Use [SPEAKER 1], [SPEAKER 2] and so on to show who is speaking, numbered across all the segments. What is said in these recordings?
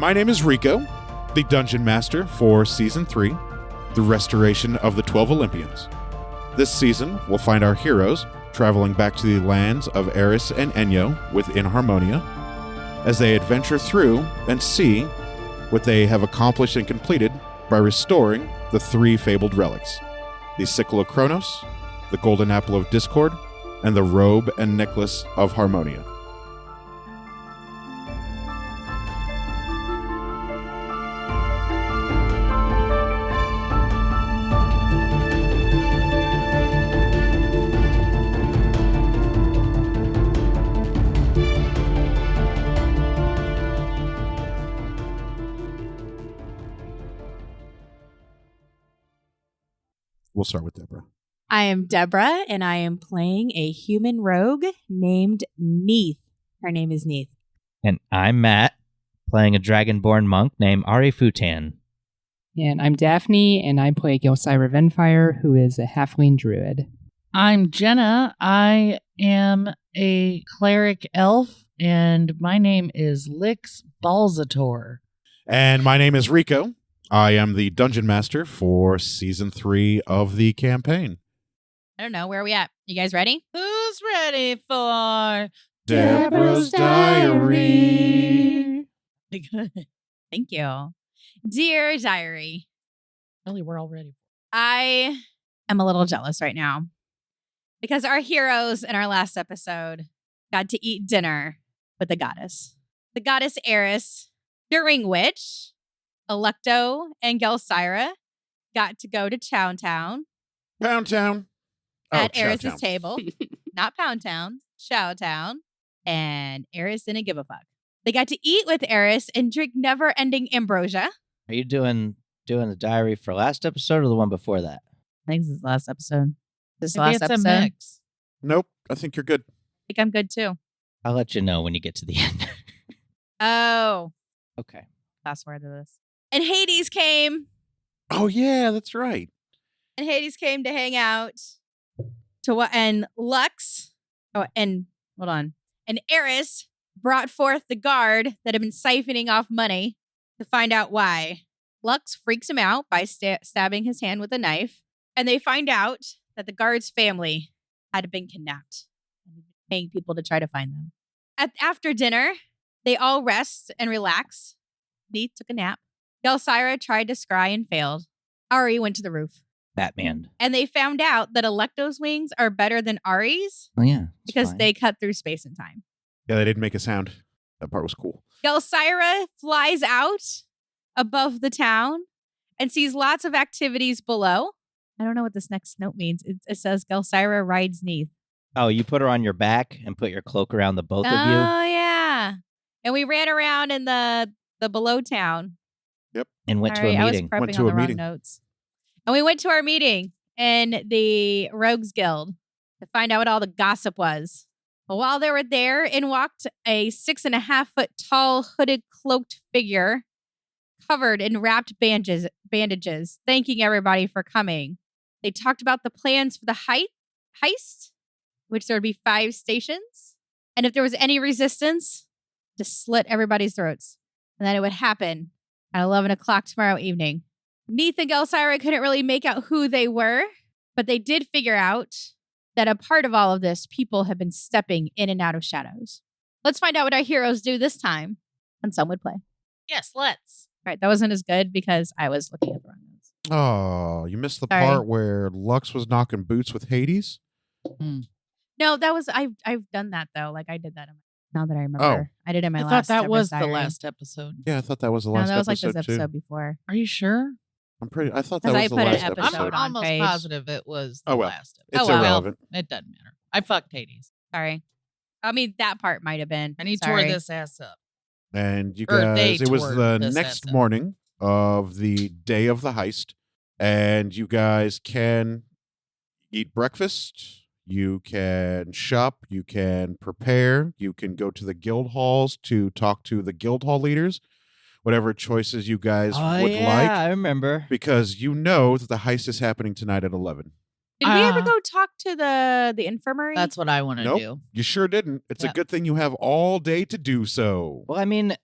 [SPEAKER 1] My name is Rico, the Dungeon Master for Season 3, the restoration of the 12 Olympians. This season, we'll find our heroes traveling back to the lands of Eris and Enyo within Harmonia, as they adventure through and see what they have accomplished and completed by restoring the 3 fabled relics, the Sickle of Kronos, the Golden Apple of Discord, and the Robe and Necklace of Harmonia. We'll start with Deborah.
[SPEAKER 2] I am Deborah, and I am playing a human rogue named Neith. Her name is Neith.
[SPEAKER 3] And I'm Matt, playing a dragonborn monk named Ari Futan.
[SPEAKER 4] And I'm Daphne, and I play Gilcyra Venfire, who is a halfling druid.
[SPEAKER 5] I'm Jenna. I am a cleric elf, and my name is Lix Balzator.
[SPEAKER 1] And my name is Rico. I am the Dungeon Master for Season 3 of the campaign.
[SPEAKER 2] I don't know. Where are we at? You guys ready?
[SPEAKER 5] Who's ready for
[SPEAKER 1] Deborah's Diary?
[SPEAKER 2] Thank you. Dear Diary,
[SPEAKER 5] Really, we're all ready.
[SPEAKER 2] I am a little jealous right now because our heroes in our last episode got to eat dinner with the goddess Eris, during which Electo and Gelsira got to go to Town
[SPEAKER 1] Pound Town.
[SPEAKER 2] at
[SPEAKER 1] Chow
[SPEAKER 2] Eris's
[SPEAKER 1] Town.
[SPEAKER 2] table, not Pound Town, Chow Town, and Eris didn't give a fuck. They got to eat with Eris and drink never-ending ambrosia.
[SPEAKER 3] Are you doing the diary for last episode or the one before that?
[SPEAKER 2] I think this is the last episode. This is the
[SPEAKER 5] Maybe
[SPEAKER 2] last
[SPEAKER 5] it's
[SPEAKER 2] episode.
[SPEAKER 5] a mix.
[SPEAKER 1] Nope, I think you're good.
[SPEAKER 2] I think I'm good too.
[SPEAKER 3] I'll let you know when you get to the end.
[SPEAKER 2] Oh,
[SPEAKER 3] Okay.
[SPEAKER 2] last word of this. And Hades came.
[SPEAKER 1] Oh, yeah, that's right.
[SPEAKER 2] And Hades came to hang out. And Lux. Oh, and hold on. And Eris brought forth the guard that had been siphoning off money to find out why. Lux freaks him out by stabbing his hand with a knife. And they find out that the guard's family had been kidnapped and paying people to try to find them. After dinner, they all rest and relax. Neith took a nap. Gelsira tried to scry and failed. Ari went to the roof.
[SPEAKER 3] Batman.
[SPEAKER 2] And they found out that Electo's wings are better than Ari's
[SPEAKER 3] Oh, yeah. it's
[SPEAKER 2] because
[SPEAKER 3] fine.
[SPEAKER 2] they cut through space and time.
[SPEAKER 1] Yeah, they didn't make a sound. That part was cool.
[SPEAKER 2] Gelsira flies out above the town and sees lots of activities below. I don't know what this next note means. It says Gelsira rides Neith.
[SPEAKER 3] Oh, you put her on your back and put your cloak around the both of you?
[SPEAKER 2] Oh, yeah. And we ran around in the below town.
[SPEAKER 3] And went to
[SPEAKER 2] Sorry,
[SPEAKER 3] a
[SPEAKER 2] I was
[SPEAKER 3] meeting.
[SPEAKER 2] prepping
[SPEAKER 1] Went to
[SPEAKER 2] on
[SPEAKER 1] a
[SPEAKER 2] the wrong
[SPEAKER 1] meeting.
[SPEAKER 2] notes. And we went to our meeting in the Rogues Guild to find out what all the gossip was. But while they were there, in walked a 6.5-foot tall, hooded, cloaked figure covered in wrapped bandages, thanking everybody for coming. They talked about the plans for the heist, which there would be 5 stations. And if there was any resistance, to slit everybody's throats. And then it would happen at 11 o'clock tomorrow evening. Neith and Gelsira couldn't really make out who they were, but they did figure out that a part of all of this, people have been stepping in and out of shadows. Let's find out what our heroes do this time. And some would play.
[SPEAKER 5] Yes, let's.
[SPEAKER 2] All right, that wasn't as good because I was looking at the wrong notes.
[SPEAKER 1] Oh, you missed the
[SPEAKER 2] Sorry.
[SPEAKER 1] part where Lux was knocking boots with Hades?
[SPEAKER 2] No, that was I've done that though. Like I did that now that I remember. I did it in my
[SPEAKER 5] I
[SPEAKER 2] last
[SPEAKER 5] thought that was
[SPEAKER 2] Deborah's
[SPEAKER 5] the
[SPEAKER 2] Diary.
[SPEAKER 5] last episode.
[SPEAKER 1] Yeah, I thought that was the
[SPEAKER 2] No,
[SPEAKER 1] last
[SPEAKER 2] that was like
[SPEAKER 1] episode,
[SPEAKER 2] this
[SPEAKER 1] too.
[SPEAKER 2] episode before.
[SPEAKER 5] Are you sure?
[SPEAKER 1] I thought that
[SPEAKER 2] 'Cause I
[SPEAKER 1] was the
[SPEAKER 2] put an
[SPEAKER 1] last
[SPEAKER 2] episode
[SPEAKER 1] episode.
[SPEAKER 2] on
[SPEAKER 5] almost
[SPEAKER 2] page.
[SPEAKER 5] positive it was the
[SPEAKER 1] Oh, well.
[SPEAKER 5] last episode.
[SPEAKER 1] It's
[SPEAKER 2] Oh, wow.
[SPEAKER 1] irrelevant.
[SPEAKER 5] It doesn't matter. I fucked Hades.
[SPEAKER 2] Sorry. I mean, that part might have been.
[SPEAKER 5] And he
[SPEAKER 2] Sorry.
[SPEAKER 5] tore this ass up.
[SPEAKER 1] And you
[SPEAKER 5] Or they
[SPEAKER 1] guys, it was
[SPEAKER 5] tore
[SPEAKER 1] the
[SPEAKER 5] this
[SPEAKER 1] next
[SPEAKER 5] ass up.
[SPEAKER 1] morning of the day of the heist. And you guys can eat breakfast. You can shop. You can prepare. You can go to the guild halls to talk to the guild hall leaders. Whatever choices you guys
[SPEAKER 3] Oh,
[SPEAKER 1] would
[SPEAKER 3] yeah,
[SPEAKER 1] like.
[SPEAKER 3] I remember.
[SPEAKER 1] Because you know that the heist is happening tonight at 11.
[SPEAKER 2] Did we ever
[SPEAKER 5] Uh,
[SPEAKER 2] go talk to the infirmary?
[SPEAKER 5] That's what I want to
[SPEAKER 1] Nope.
[SPEAKER 5] do.
[SPEAKER 1] You sure didn't. It's a
[SPEAKER 5] Yep.
[SPEAKER 1] good thing you have all day to do so.
[SPEAKER 3] Well, I mean,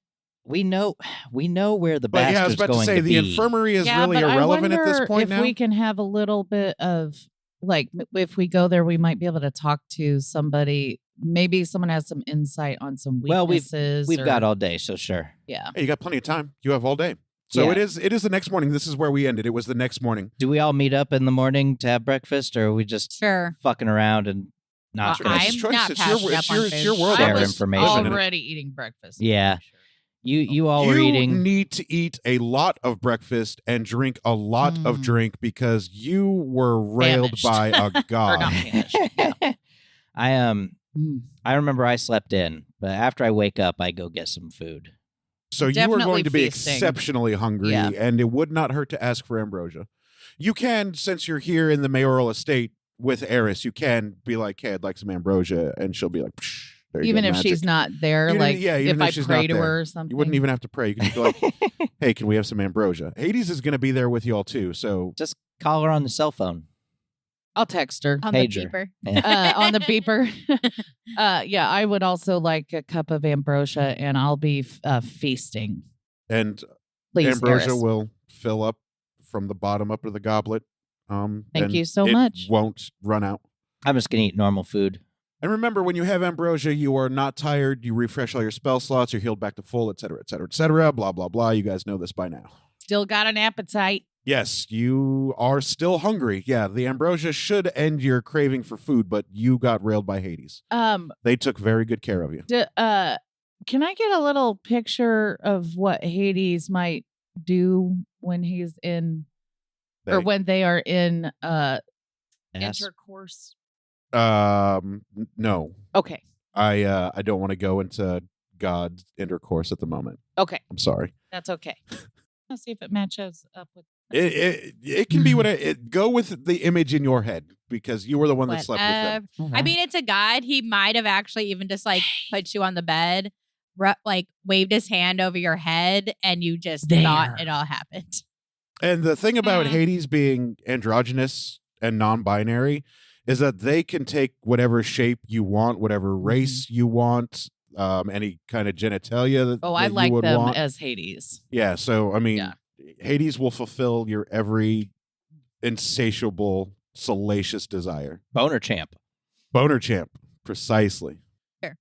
[SPEAKER 3] we know where the
[SPEAKER 1] But yeah, I was
[SPEAKER 3] bastard's
[SPEAKER 1] about to
[SPEAKER 3] going
[SPEAKER 1] say
[SPEAKER 3] to
[SPEAKER 1] the
[SPEAKER 3] be.
[SPEAKER 1] infirmary is
[SPEAKER 5] Yeah,
[SPEAKER 1] really
[SPEAKER 5] but
[SPEAKER 1] irrelevant
[SPEAKER 5] I
[SPEAKER 1] at this
[SPEAKER 5] wonder
[SPEAKER 1] point
[SPEAKER 5] if
[SPEAKER 1] now.
[SPEAKER 5] we can have a little bit of like if we go there, we might be able to talk to somebody. Maybe someone has some insight on some
[SPEAKER 3] Well,
[SPEAKER 5] weaknesses.
[SPEAKER 3] We've got all day, so sure.
[SPEAKER 5] Yeah.
[SPEAKER 1] Hey, you got plenty of time. You have all day. So
[SPEAKER 3] Yeah.
[SPEAKER 1] it is the next morning. This is where we ended. It was the next morning.
[SPEAKER 3] Do we all meet up in the morning to have breakfast, or are we just
[SPEAKER 2] Sure.
[SPEAKER 3] fucking around and not?
[SPEAKER 2] Well,
[SPEAKER 3] gonna-
[SPEAKER 1] It's
[SPEAKER 2] I'm
[SPEAKER 1] choice.
[SPEAKER 2] not
[SPEAKER 1] It's
[SPEAKER 2] passing
[SPEAKER 1] your,
[SPEAKER 2] up
[SPEAKER 1] it's
[SPEAKER 2] on
[SPEAKER 1] your,
[SPEAKER 2] food.
[SPEAKER 1] it's your world.
[SPEAKER 3] Share
[SPEAKER 1] I'm
[SPEAKER 3] information.
[SPEAKER 1] living in it.
[SPEAKER 5] already eating breakfast.
[SPEAKER 3] Yeah. You all were
[SPEAKER 1] You
[SPEAKER 3] eating.
[SPEAKER 1] need to eat a lot of breakfast and drink a lot of
[SPEAKER 5] Mm.
[SPEAKER 1] drink because you were railed
[SPEAKER 5] Famished.
[SPEAKER 1] by a
[SPEAKER 5] Or not
[SPEAKER 1] god.
[SPEAKER 5] finished. Yeah.
[SPEAKER 3] I remember I slept in, but after I wake up, I go get some food.
[SPEAKER 1] So you are
[SPEAKER 5] Definitely
[SPEAKER 1] going to be
[SPEAKER 5] feasting.
[SPEAKER 1] exceptionally hungry,
[SPEAKER 5] Yeah.
[SPEAKER 1] and it would not hurt to ask for ambrosia. You can, since you're here in the mayoral estate with Eris, you can be like, "Hey, I'd like some ambrosia," and she'll be like, Psh, there you
[SPEAKER 5] Even
[SPEAKER 1] go,
[SPEAKER 5] if
[SPEAKER 1] magic.
[SPEAKER 5] she's not there,
[SPEAKER 1] Even-
[SPEAKER 5] like
[SPEAKER 1] yeah, even
[SPEAKER 5] if
[SPEAKER 1] if
[SPEAKER 5] I
[SPEAKER 1] she's
[SPEAKER 5] pray
[SPEAKER 1] not
[SPEAKER 5] to
[SPEAKER 1] there.
[SPEAKER 5] her or something.
[SPEAKER 1] You wouldn't even have to pray. You can just be like, "Hey, can we have some ambrosia?" Hades is going to be there with you all too. So
[SPEAKER 3] Just call her on the cell phone.
[SPEAKER 5] I'll text her
[SPEAKER 2] On
[SPEAKER 3] Pager.
[SPEAKER 2] the beeper.
[SPEAKER 5] on the beeper. Yeah, I would also like a cup of ambrosia, and I'll be feasting.
[SPEAKER 1] and
[SPEAKER 5] Please,
[SPEAKER 1] ambrosia
[SPEAKER 5] Eris.
[SPEAKER 1] will fill up from the bottom up to the goblet.
[SPEAKER 5] Thank
[SPEAKER 1] and
[SPEAKER 5] you so
[SPEAKER 1] it
[SPEAKER 5] much.
[SPEAKER 1] Won't run out.
[SPEAKER 3] I'm just gonna eat normal food.
[SPEAKER 1] And remember, when you have ambrosia, you are not tired. You refresh all your spell slots. You're healed back to full, et cetera, et cetera, et cetera. Blah blah blah. You guys know this by now.
[SPEAKER 5] Still got an appetite.
[SPEAKER 1] Yes, you are still hungry. Yeah, the ambrosia should end your craving for food, but you got railed by Hades. They took very good care of you.
[SPEAKER 5] Can I get a little picture of what Hades might do when he's in, or
[SPEAKER 1] They-
[SPEAKER 5] when they are in
[SPEAKER 3] Ass.
[SPEAKER 5] intercourse?
[SPEAKER 1] No,
[SPEAKER 5] Okay.
[SPEAKER 1] I don't want to go into God's intercourse at the moment.
[SPEAKER 5] Okay.
[SPEAKER 1] I'm sorry.
[SPEAKER 5] That's okay. Let's see if it matches up with.
[SPEAKER 1] It can be what go with the image in your head because you were the one that slept with them.
[SPEAKER 2] I mean, it's a god. He might have actually even just like put you on the bed, like waved his hand over your head, and you just thought
[SPEAKER 5] There.
[SPEAKER 2] it all happened.
[SPEAKER 1] And the thing about
[SPEAKER 2] Mm.
[SPEAKER 1] Hades being androgynous and non-binary is that they can take whatever shape you want, whatever race you want, any kind of genitalia that,
[SPEAKER 5] Oh,
[SPEAKER 1] that
[SPEAKER 5] I
[SPEAKER 1] you
[SPEAKER 5] like
[SPEAKER 1] would
[SPEAKER 5] them
[SPEAKER 1] want.
[SPEAKER 5] as Hades.
[SPEAKER 1] Yeah, so I mean,
[SPEAKER 5] Yeah.
[SPEAKER 1] Hades will fulfill your every insatiable, salacious desire.
[SPEAKER 3] Boner champ.
[SPEAKER 1] Boner champ, precisely.
[SPEAKER 2] Sure.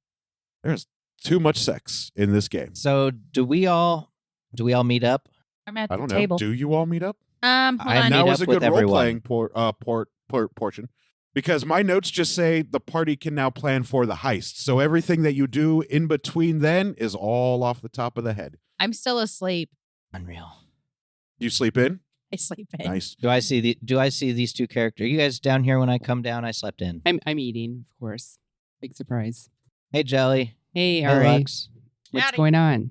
[SPEAKER 1] There's too much sex in this game.
[SPEAKER 3] So do we all meet up?
[SPEAKER 5] I'm at
[SPEAKER 1] I
[SPEAKER 5] the
[SPEAKER 1] don't know.
[SPEAKER 5] table.
[SPEAKER 1] Do you all meet up?
[SPEAKER 2] Hold
[SPEAKER 3] I
[SPEAKER 2] on.
[SPEAKER 3] meet
[SPEAKER 1] Now
[SPEAKER 3] up
[SPEAKER 1] is a
[SPEAKER 3] with
[SPEAKER 1] good role
[SPEAKER 3] everyone.
[SPEAKER 1] playing portion because my notes just say the party can now plan for the heist. So everything that you do in between then is all off the top of the head.
[SPEAKER 2] I'm still asleep.
[SPEAKER 3] Unreal.
[SPEAKER 1] You sleep in?
[SPEAKER 2] I sleep in.
[SPEAKER 1] Nice.
[SPEAKER 3] Do I see these two characters? Are you guys down here when I come down? I slept in.
[SPEAKER 4] I'm eating, of course. Big surprise.
[SPEAKER 3] Hey Jelly.
[SPEAKER 4] Hey,
[SPEAKER 3] Hey
[SPEAKER 4] Ari.
[SPEAKER 3] Lux.
[SPEAKER 4] What's
[SPEAKER 5] Howdy.
[SPEAKER 4] going on?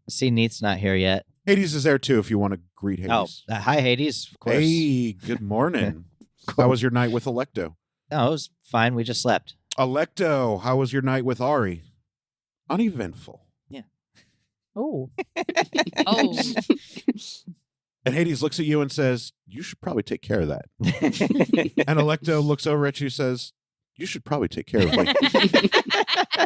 [SPEAKER 3] I see Neith's not here yet.
[SPEAKER 1] Hades is there too if you want to greet Hades.
[SPEAKER 3] Oh, hi Hades. Of course.
[SPEAKER 1] Hey, good morning. How was your night with Electo?
[SPEAKER 3] No, it was fine. We just slept.
[SPEAKER 1] Electo, how was your night with Ari? Uneventful.
[SPEAKER 5] Oh.
[SPEAKER 2] Oh,
[SPEAKER 1] And Hades looks at you and says, "You should probably take care of that." And Electo looks over at you and says, "You should probably take care of it."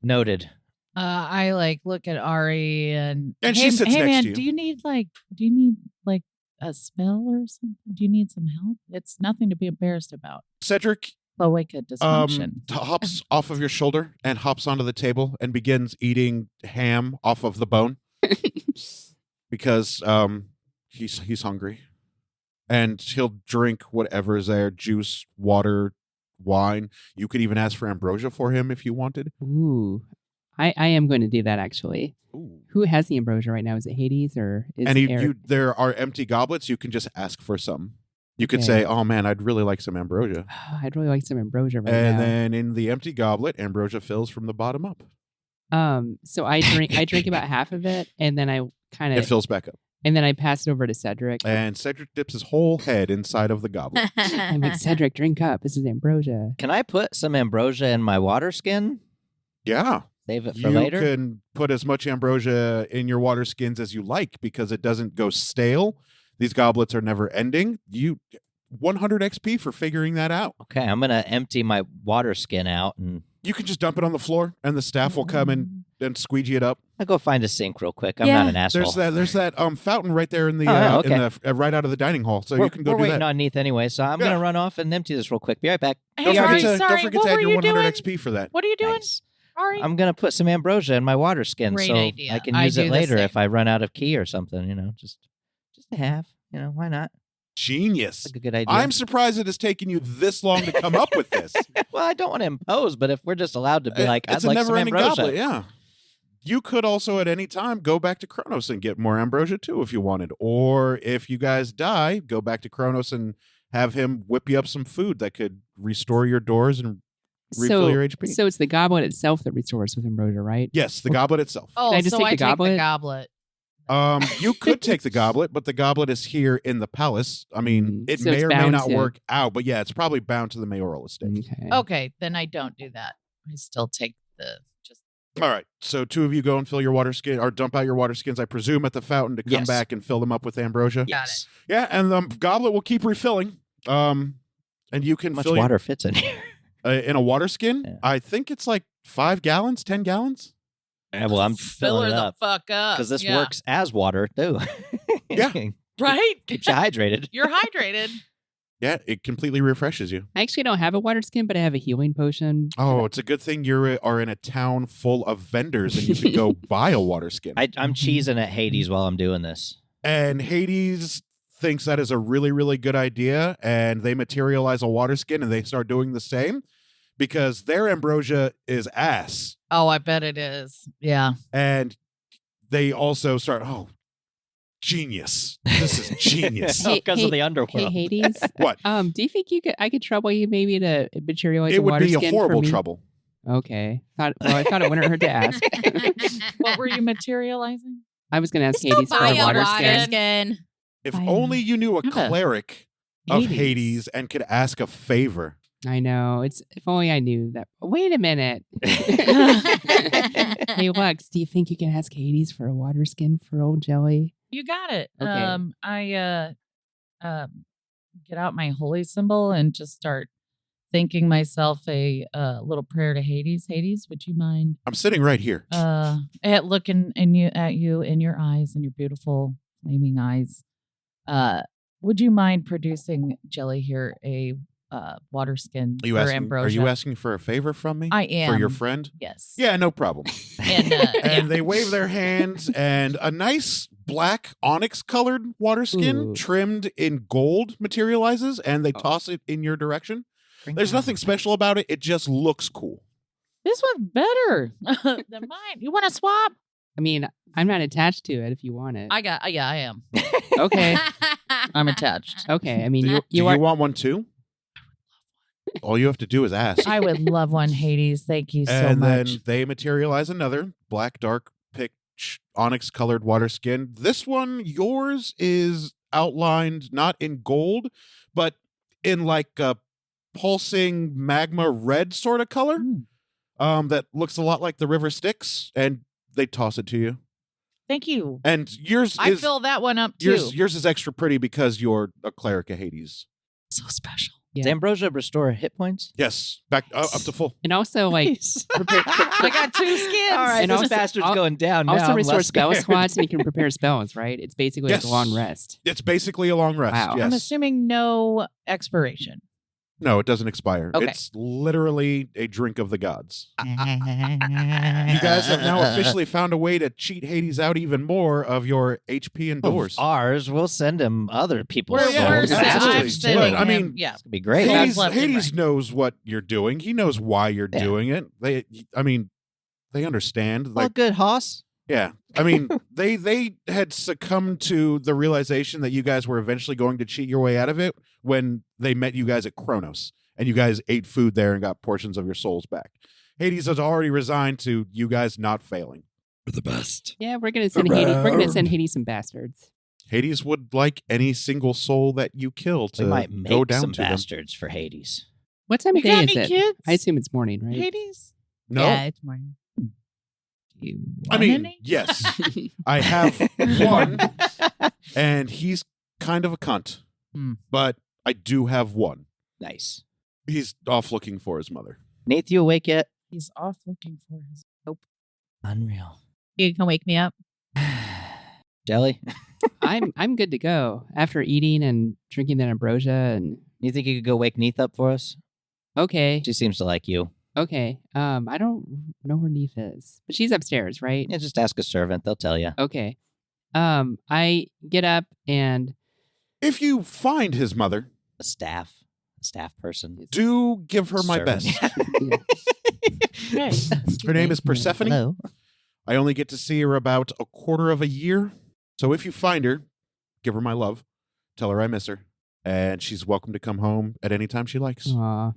[SPEAKER 3] Noted.
[SPEAKER 5] I like look at Ari and
[SPEAKER 1] And
[SPEAKER 5] hey,
[SPEAKER 1] she sits
[SPEAKER 5] hey
[SPEAKER 1] next
[SPEAKER 5] man,
[SPEAKER 1] to you.
[SPEAKER 5] do you need like a spell or something? Do you need some help? It's nothing to be embarrassed about.
[SPEAKER 1] Cedric
[SPEAKER 5] Cloaca dysfunction.
[SPEAKER 1] hops off of your shoulder and hops onto the table and begins eating ham off of the bone because he's hungry, and he'll drink whatever is there: juice, water, wine. You could even ask for ambrosia for him if you wanted.
[SPEAKER 4] Ooh. I am going to do that, actually.
[SPEAKER 1] Ooh.
[SPEAKER 4] Who has the ambrosia right now? Is it Hades or is
[SPEAKER 1] And
[SPEAKER 4] Eric?
[SPEAKER 1] there are empty goblets. You can just ask for some. You could
[SPEAKER 4] Okay.
[SPEAKER 1] say, "Oh man, I'd really like some ambrosia,"
[SPEAKER 4] I'd really like some ambrosia right
[SPEAKER 1] and
[SPEAKER 4] now.
[SPEAKER 1] then in the empty goblet, ambrosia fills from the bottom up.
[SPEAKER 4] So I drink about half of it, and then I kind
[SPEAKER 1] It
[SPEAKER 4] of,
[SPEAKER 1] fills back up,
[SPEAKER 4] and then I pass it over to Cedric.
[SPEAKER 1] and Cedric dips his whole head inside of the goblet.
[SPEAKER 4] I'm like, Cedric, drink up. This is ambrosia.
[SPEAKER 3] Can I put some ambrosia in my water skin?
[SPEAKER 1] Yeah.
[SPEAKER 3] Save it for
[SPEAKER 1] You
[SPEAKER 3] later?
[SPEAKER 1] can put as much ambrosia in your water skins as you like because it doesn't go stale. These goblets are never ending. You 100 XP for figuring that out.
[SPEAKER 3] Okay, I'm going to empty my water skin out and
[SPEAKER 1] You can just dump it on the floor and the staff will come and and squeegee it up.
[SPEAKER 3] I'll go find a sink real quick. I'm
[SPEAKER 2] Yeah.
[SPEAKER 3] not an asshole.
[SPEAKER 1] There's that fountain right there in the,
[SPEAKER 3] okay.
[SPEAKER 1] in the right out of the dining hall, so you can go
[SPEAKER 3] we're
[SPEAKER 1] do
[SPEAKER 3] waiting
[SPEAKER 1] that.
[SPEAKER 3] on Neith anyway, so I'm going to run off and empty this real quick. Be right back.
[SPEAKER 5] Hey,
[SPEAKER 1] Don't
[SPEAKER 5] Ari,
[SPEAKER 1] forget
[SPEAKER 5] sorry,
[SPEAKER 1] to
[SPEAKER 5] what
[SPEAKER 1] add
[SPEAKER 5] were
[SPEAKER 1] your
[SPEAKER 5] you
[SPEAKER 1] 100
[SPEAKER 5] doing?
[SPEAKER 1] XP for that.
[SPEAKER 5] What are you doing,
[SPEAKER 3] Nice.
[SPEAKER 5] Ari?
[SPEAKER 3] I'm going to put some ambrosia in my water skin
[SPEAKER 5] Great
[SPEAKER 3] so
[SPEAKER 5] idea.
[SPEAKER 3] I can
[SPEAKER 5] I
[SPEAKER 3] use
[SPEAKER 5] do
[SPEAKER 3] it
[SPEAKER 5] the
[SPEAKER 3] later
[SPEAKER 5] same.
[SPEAKER 3] if I run out of key or something, just to have. Why not?
[SPEAKER 1] Genius.
[SPEAKER 3] Like a good idea.
[SPEAKER 1] I'm surprised it has taken you this long to come up with this.
[SPEAKER 3] Well, I don't want to impose, but if we're just allowed to be like,
[SPEAKER 1] It's
[SPEAKER 3] I'd like
[SPEAKER 1] a
[SPEAKER 3] some
[SPEAKER 1] never-ending
[SPEAKER 3] ambrosia.
[SPEAKER 1] goblet, yeah. You could also at any time go back to Kronos and get more ambrosia too if you wanted. Or if you guys die, go back to Kronos and have him whip you up some food that could restore your doors and refill your HP.
[SPEAKER 4] So it's the goblet itself that restores with ambrosia, right?
[SPEAKER 1] Yes, the goblet itself.
[SPEAKER 5] Oh,
[SPEAKER 4] Can I just
[SPEAKER 5] so
[SPEAKER 4] take
[SPEAKER 5] I
[SPEAKER 4] the
[SPEAKER 5] take the
[SPEAKER 4] goblet?
[SPEAKER 5] goblet.
[SPEAKER 1] You could take the goblet, but the goblet is here in the palace. I mean, it
[SPEAKER 4] So
[SPEAKER 1] may
[SPEAKER 4] it's
[SPEAKER 1] or may
[SPEAKER 4] bound
[SPEAKER 1] not
[SPEAKER 4] to-
[SPEAKER 1] work out, but yeah, it's probably bound to the mayoral estate.
[SPEAKER 4] Okay.
[SPEAKER 5] Okay, then I don't do that. I still take the just.
[SPEAKER 1] All right, so two of you go and fill your water skin or dump out your water skins, I presume, at the fountain to come
[SPEAKER 3] Yes.
[SPEAKER 1] back and fill them up with ambrosia.
[SPEAKER 5] Got it.
[SPEAKER 1] Yeah, and the goblet will keep refilling. And you can
[SPEAKER 3] How much
[SPEAKER 1] fill
[SPEAKER 3] water fits in here?
[SPEAKER 1] in a water skin.
[SPEAKER 3] Yeah.
[SPEAKER 1] I think it's like 5 gallons, 10 gallons.
[SPEAKER 3] Yeah, well, I'm
[SPEAKER 5] Fill her
[SPEAKER 3] filling it
[SPEAKER 5] the
[SPEAKER 3] up
[SPEAKER 5] fuck up
[SPEAKER 3] because this
[SPEAKER 5] Yeah.
[SPEAKER 3] works as water too.
[SPEAKER 1] Yeah.
[SPEAKER 5] right.
[SPEAKER 3] Keeps you hydrated.
[SPEAKER 5] You're hydrated.
[SPEAKER 1] Yeah, it completely refreshes you.
[SPEAKER 4] I actually don't have a water skin, but I have a healing potion.
[SPEAKER 1] Oh, it's a good thing you are in a town full of vendors and you can go buy a water skin.
[SPEAKER 3] I'm cheesing at Hades while I'm doing this.
[SPEAKER 1] And Hades thinks that is a really, really good idea, and they materialize a water skin and they start doing the same because their ambrosia is ass.
[SPEAKER 5] Oh, I bet it is. Yeah.
[SPEAKER 1] And they also start, genius. This is genius.
[SPEAKER 4] Hey,
[SPEAKER 3] Because
[SPEAKER 4] hey,
[SPEAKER 3] of the underworld.
[SPEAKER 4] Hey, Hades.
[SPEAKER 1] What?
[SPEAKER 4] Do you think I could trouble you maybe to materialize
[SPEAKER 1] It
[SPEAKER 4] a
[SPEAKER 1] would
[SPEAKER 4] water
[SPEAKER 1] be a
[SPEAKER 4] skin
[SPEAKER 1] horrible
[SPEAKER 4] for me?
[SPEAKER 1] trouble.
[SPEAKER 4] Okay. I thought it wouldn't hurt to ask.
[SPEAKER 5] What were you materializing?
[SPEAKER 4] I was going to ask
[SPEAKER 2] Just go
[SPEAKER 4] Hades for
[SPEAKER 2] buy
[SPEAKER 4] a
[SPEAKER 2] a
[SPEAKER 4] water
[SPEAKER 2] water
[SPEAKER 4] skin.
[SPEAKER 2] skin.
[SPEAKER 1] If
[SPEAKER 4] I
[SPEAKER 1] only you knew a
[SPEAKER 5] Yeah.
[SPEAKER 1] cleric of
[SPEAKER 5] Hades.
[SPEAKER 1] Hades and could ask a favor.
[SPEAKER 4] I know. If only I knew that. Wait a minute. Hey, Lux, do you think you can ask Hades for a water skin for old Jelly?
[SPEAKER 5] You got it.
[SPEAKER 4] Okay.
[SPEAKER 5] I get out my holy symbol and just start thinking myself a little prayer to Hades. Hades, would you mind
[SPEAKER 1] I'm sitting right here.
[SPEAKER 5] at looking at you in your eyes, in your beautiful flaming eyes? Would you mind producing Jelly here a water skin
[SPEAKER 1] Are you
[SPEAKER 5] for
[SPEAKER 1] asking,
[SPEAKER 5] ambrosia?
[SPEAKER 1] are you asking for a favor from me?
[SPEAKER 5] I am.
[SPEAKER 1] For your friend?
[SPEAKER 5] Yes.
[SPEAKER 1] Yeah, no problem.
[SPEAKER 5] And,
[SPEAKER 1] And they wave their hands, and a nice black onyx-colored water skin
[SPEAKER 4] Ooh.
[SPEAKER 1] trimmed in gold materializes, and they toss it in your direction. There's nothing special about it. It just looks cool.
[SPEAKER 5] this one's better than mine. You want to swap?
[SPEAKER 4] I mean, I'm not attached to it if you want it.
[SPEAKER 5] I am.
[SPEAKER 4] Okay.
[SPEAKER 5] I'm attached.
[SPEAKER 4] Okay. I mean,
[SPEAKER 1] Do
[SPEAKER 4] you
[SPEAKER 1] you
[SPEAKER 4] are.
[SPEAKER 1] want one too? All you have to do is ask.
[SPEAKER 5] I would love one, Hades. Thank you so
[SPEAKER 1] And
[SPEAKER 5] much.
[SPEAKER 1] then they materialize another black, dark, pitch, onyx-colored water skin. This one, yours is outlined not in gold, but in like a pulsing magma red sort of color. That looks a lot like the river Styx, and they toss it to you.
[SPEAKER 5] Thank you.
[SPEAKER 1] And yours
[SPEAKER 5] I
[SPEAKER 1] is
[SPEAKER 5] fill that one up too.
[SPEAKER 1] yours is extra pretty because you're a cleric of Hades.
[SPEAKER 5] So special.
[SPEAKER 3] Does ambrosia restore hit points?
[SPEAKER 1] Yes, back up to full.
[SPEAKER 4] And also, like,
[SPEAKER 5] I got 2 skins.
[SPEAKER 3] All right,
[SPEAKER 4] And
[SPEAKER 3] this
[SPEAKER 4] also-
[SPEAKER 3] bastard's
[SPEAKER 4] al-
[SPEAKER 3] going down now.
[SPEAKER 4] also
[SPEAKER 3] I'm
[SPEAKER 4] restore
[SPEAKER 3] less
[SPEAKER 4] spell
[SPEAKER 3] scared.
[SPEAKER 4] slots and you can prepare spells, right? It's basically like
[SPEAKER 1] Yes.
[SPEAKER 4] a long rest.
[SPEAKER 1] It's basically a long rest.
[SPEAKER 4] Wow.
[SPEAKER 1] Yes.
[SPEAKER 5] I'm assuming no expiration.
[SPEAKER 1] No, it doesn't expire.
[SPEAKER 5] Okay.
[SPEAKER 1] It's literally a drink of the gods.
[SPEAKER 5] You
[SPEAKER 1] You guys have now officially found a way to cheat Hades out even more of your HP and doors.
[SPEAKER 3] Ours, we'll send him other people's
[SPEAKER 5] We're,
[SPEAKER 1] yeah,
[SPEAKER 5] we're
[SPEAKER 3] souls.
[SPEAKER 1] absolutely.
[SPEAKER 5] I'm sending
[SPEAKER 1] But, I
[SPEAKER 5] him-
[SPEAKER 1] mean,
[SPEAKER 5] yeah.
[SPEAKER 3] It's gonna be great.
[SPEAKER 5] Hey,
[SPEAKER 1] Hades,
[SPEAKER 5] left and
[SPEAKER 1] Hades
[SPEAKER 5] right.
[SPEAKER 1] knows what you're doing. He knows why you're
[SPEAKER 3] Yeah.
[SPEAKER 1] doing it. They understand.
[SPEAKER 3] Well,
[SPEAKER 1] Like,
[SPEAKER 3] good, Hoss.
[SPEAKER 1] yeah. I mean, they had succumbed to the realization that you guys were eventually going to cheat your way out of it when they met you guys at Kronos. And you guys ate food there and got portions of your souls back. Hades has already resigned to you guys not failing.
[SPEAKER 6] We're the best.
[SPEAKER 4] Yeah, we're gonna send Hades. We're gonna send Hades some bastards.
[SPEAKER 1] Hades would like any single soul that you kill to
[SPEAKER 3] We might
[SPEAKER 1] go
[SPEAKER 3] make
[SPEAKER 1] down
[SPEAKER 3] some
[SPEAKER 1] to them.
[SPEAKER 3] bastards for Hades.
[SPEAKER 4] What time
[SPEAKER 5] You
[SPEAKER 4] of day
[SPEAKER 5] got
[SPEAKER 4] is
[SPEAKER 5] any
[SPEAKER 4] it?
[SPEAKER 5] kids?
[SPEAKER 4] I assume it's morning, right?
[SPEAKER 5] Hades?
[SPEAKER 1] No,
[SPEAKER 5] Yeah, it's morning. Do you
[SPEAKER 1] I
[SPEAKER 5] want
[SPEAKER 1] mean,
[SPEAKER 5] any?
[SPEAKER 1] yes, I have one, and he's kind of a cunt,
[SPEAKER 5] Hmm.
[SPEAKER 1] but I do have one.
[SPEAKER 3] Nice.
[SPEAKER 1] He's off looking for his mother.
[SPEAKER 3] Nath, you awake yet?
[SPEAKER 5] He's off looking for his. Nope.
[SPEAKER 3] Unreal.
[SPEAKER 2] You can wake me up.
[SPEAKER 3] Jelly,
[SPEAKER 4] I'm good to go after eating and drinking that ambrosia and
[SPEAKER 3] you think you could go wake Neith up for us?
[SPEAKER 4] okay.
[SPEAKER 3] She seems to like you.
[SPEAKER 4] Okay. I don't know where Neith is, but she's upstairs, right?
[SPEAKER 3] Yeah, just ask a servant. They'll tell you.
[SPEAKER 4] Okay. I get up and
[SPEAKER 1] If you find his mother,
[SPEAKER 3] A staff person.
[SPEAKER 1] do give her my
[SPEAKER 3] Servant.
[SPEAKER 1] best. Her name is Persephone.
[SPEAKER 3] Hello.
[SPEAKER 1] I only get to see her about a quarter of a year. So if you find her, give her my love. Tell her I miss her. And she's welcome to come home at any time she likes.
[SPEAKER 4] aw,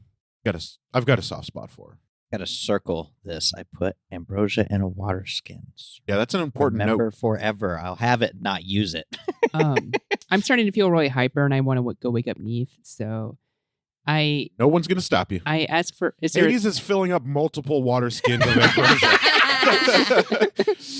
[SPEAKER 1] I've got a soft spot for her.
[SPEAKER 3] Gotta circle this. I put ambrosia in a water skin.
[SPEAKER 1] Yeah, that's an important
[SPEAKER 3] Remember
[SPEAKER 1] note.
[SPEAKER 3] forever. I'll have it, not use it.
[SPEAKER 4] I'm starting to feel really hyper, and I want to go wake up Neith. So I
[SPEAKER 1] No one's going to stop you.
[SPEAKER 4] ask for is there
[SPEAKER 1] Hades is filling up multiple water skins of ambrosia.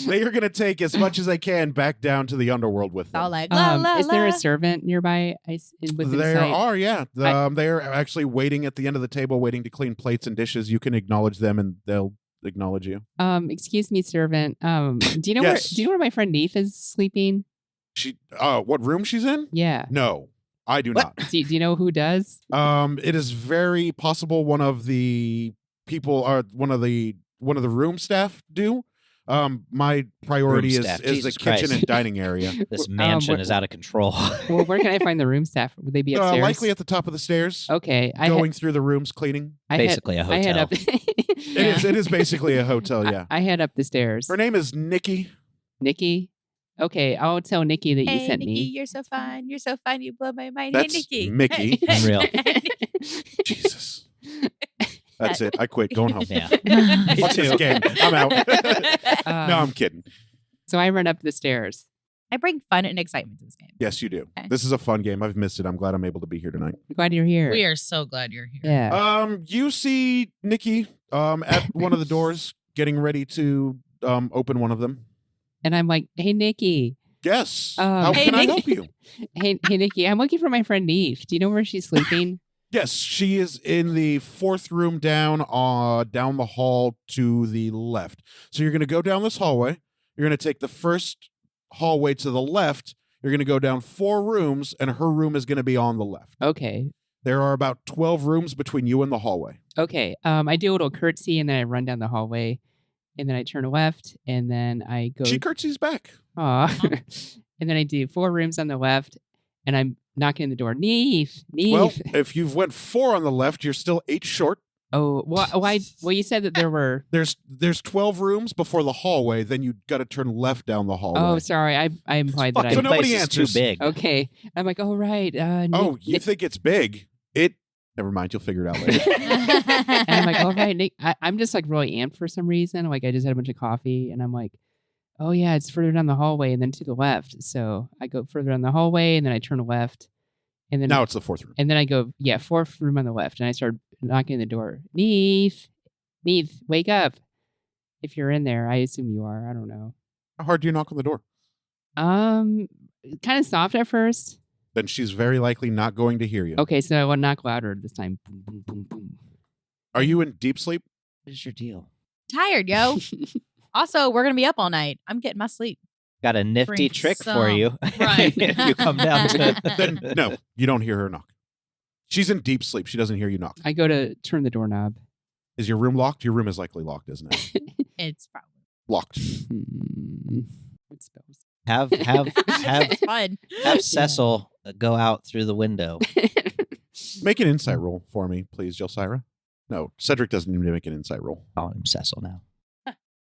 [SPEAKER 1] They are going to take as much as they can back down to the underworld with
[SPEAKER 2] All
[SPEAKER 1] them.
[SPEAKER 2] like, la, la,
[SPEAKER 4] is there a
[SPEAKER 2] la.
[SPEAKER 4] servant nearby? Within
[SPEAKER 1] There
[SPEAKER 4] sight?
[SPEAKER 1] are, yeah. They are actually waiting at the end of the table, waiting to clean plates and dishes. You can acknowledge them, and they'll acknowledge you.
[SPEAKER 4] Excuse me, servant. Do you know
[SPEAKER 1] Yes.
[SPEAKER 4] where my friend Neith is sleeping?
[SPEAKER 1] She, what room she's in?
[SPEAKER 4] Yeah.
[SPEAKER 1] No, I do
[SPEAKER 3] What?
[SPEAKER 1] not.
[SPEAKER 4] Do you know who does?
[SPEAKER 1] It is very possible one of the people are one of the room staff do. My priority
[SPEAKER 3] Room
[SPEAKER 1] is
[SPEAKER 3] staff.
[SPEAKER 1] the
[SPEAKER 3] Jesus
[SPEAKER 1] kitchen
[SPEAKER 3] Christ.
[SPEAKER 1] and dining area.
[SPEAKER 3] This mansion
[SPEAKER 4] what-
[SPEAKER 3] is out of control.
[SPEAKER 4] Well, where can I find the room staff? Would they be upstairs?
[SPEAKER 1] Likely at the top of the stairs.
[SPEAKER 4] Okay.
[SPEAKER 1] Going through the rooms, cleaning.
[SPEAKER 3] Basically a
[SPEAKER 4] I head
[SPEAKER 3] hotel.
[SPEAKER 4] up.
[SPEAKER 1] It is basically a hotel. Yeah.
[SPEAKER 4] I head up the stairs.
[SPEAKER 1] Her name is Nikki.
[SPEAKER 4] Nikki. Okay, I'll tell Nikki that you
[SPEAKER 2] Hey,
[SPEAKER 4] sent
[SPEAKER 2] Nikki,
[SPEAKER 4] me.
[SPEAKER 2] you're so fine. You're so fine. You blow my mind.
[SPEAKER 1] That's
[SPEAKER 2] hey, Nikki.
[SPEAKER 1] Mickey.
[SPEAKER 3] Unreal.
[SPEAKER 1] Jesus. That's it. I quit. Going home.
[SPEAKER 3] Yeah.
[SPEAKER 1] Watch this game. I'm out. No, I'm kidding.
[SPEAKER 4] So I run up the stairs.
[SPEAKER 2] I bring fun and excitement to this game.
[SPEAKER 1] Yes, you do.
[SPEAKER 2] Okay.
[SPEAKER 1] This is a fun game. I've missed it. I'm glad I'm able to be here tonight.
[SPEAKER 4] I'm glad you're here.
[SPEAKER 5] We are so glad you're here.
[SPEAKER 4] Yeah.
[SPEAKER 1] You see Nikki at one of the doors getting ready to open one of them.
[SPEAKER 4] And I'm like, hey, Nikki.
[SPEAKER 1] Yes.
[SPEAKER 4] Um,
[SPEAKER 1] How
[SPEAKER 2] Hey,
[SPEAKER 1] can I
[SPEAKER 2] Nikki.
[SPEAKER 1] help you?
[SPEAKER 4] Hey, Nikki, I'm looking for my friend Neith. Do you know where she's sleeping?
[SPEAKER 1] Yes, she is in the fourth room down the hall to the left. So you're going to go down this hallway. You're going to take the first hallway to the left. You're going to go down 4 rooms, and her room is going to be on the left.
[SPEAKER 4] Okay.
[SPEAKER 1] There are about 12 rooms between you and the hallway.
[SPEAKER 4] Okay. I do a little curtsy and then I run down the hallway and then I turn left and then I go.
[SPEAKER 1] She curtsies back.
[SPEAKER 4] Aw. And then I do 4 rooms on the left and I'm knocking on the door. Neith.
[SPEAKER 1] Well, if you've went 4 on the left, you're still 8 short.
[SPEAKER 4] Oh, well, you said that there were.
[SPEAKER 1] There's 12 rooms before the hallway. Then you got to turn left down the hallway.
[SPEAKER 4] Oh, sorry. I implied that
[SPEAKER 3] Fucking
[SPEAKER 1] So
[SPEAKER 4] I.
[SPEAKER 1] nobody
[SPEAKER 3] place is
[SPEAKER 1] answers.
[SPEAKER 3] too big.
[SPEAKER 4] Okay. I'm like, oh, right.
[SPEAKER 1] Oh, you think it's big? Never mind. You'll figure it out later.
[SPEAKER 4] And I'm like, all right, Nick. I'm just like really amped for some reason. Like I just had a bunch of coffee and I'm like, oh yeah, it's further down the hallway and then to the left. So I go further down the hallway and then I turn left. And then
[SPEAKER 1] Now it's the 4th room.
[SPEAKER 4] and then I go, 4th room on the left. And I start knocking on the door. Neith, wake up. If you're in there, I assume you are. I don't know.
[SPEAKER 1] How hard do you knock on the door?
[SPEAKER 4] Kind of soft at first.
[SPEAKER 1] Then she's very likely not going to hear you.
[SPEAKER 4] Okay, so I will knock louder this time. Boom, boom, boom, boom.
[SPEAKER 1] Are you in deep sleep?
[SPEAKER 3] What is your deal?
[SPEAKER 2] Tired, yo. Also, we're going to be up all night. I'm getting my sleep.
[SPEAKER 3] Got a nifty
[SPEAKER 5] Bring
[SPEAKER 3] trick for
[SPEAKER 5] some.
[SPEAKER 3] you.
[SPEAKER 5] Right.
[SPEAKER 3] If you come down to
[SPEAKER 1] Then no, you don't hear her knock. She's in deep sleep. She doesn't hear you knock.
[SPEAKER 4] I go to turn the doorknob.
[SPEAKER 1] Is your room locked? Your room is likely locked, isn't it?
[SPEAKER 2] It's probably
[SPEAKER 1] Locked.
[SPEAKER 4] What spells?
[SPEAKER 3] have
[SPEAKER 2] fun.
[SPEAKER 3] Cecil go out through the window.
[SPEAKER 1] Make an insight roll for me, please, Jelsira. No, Cedric doesn't need to make an insight roll.
[SPEAKER 3] Calling him Cecil now.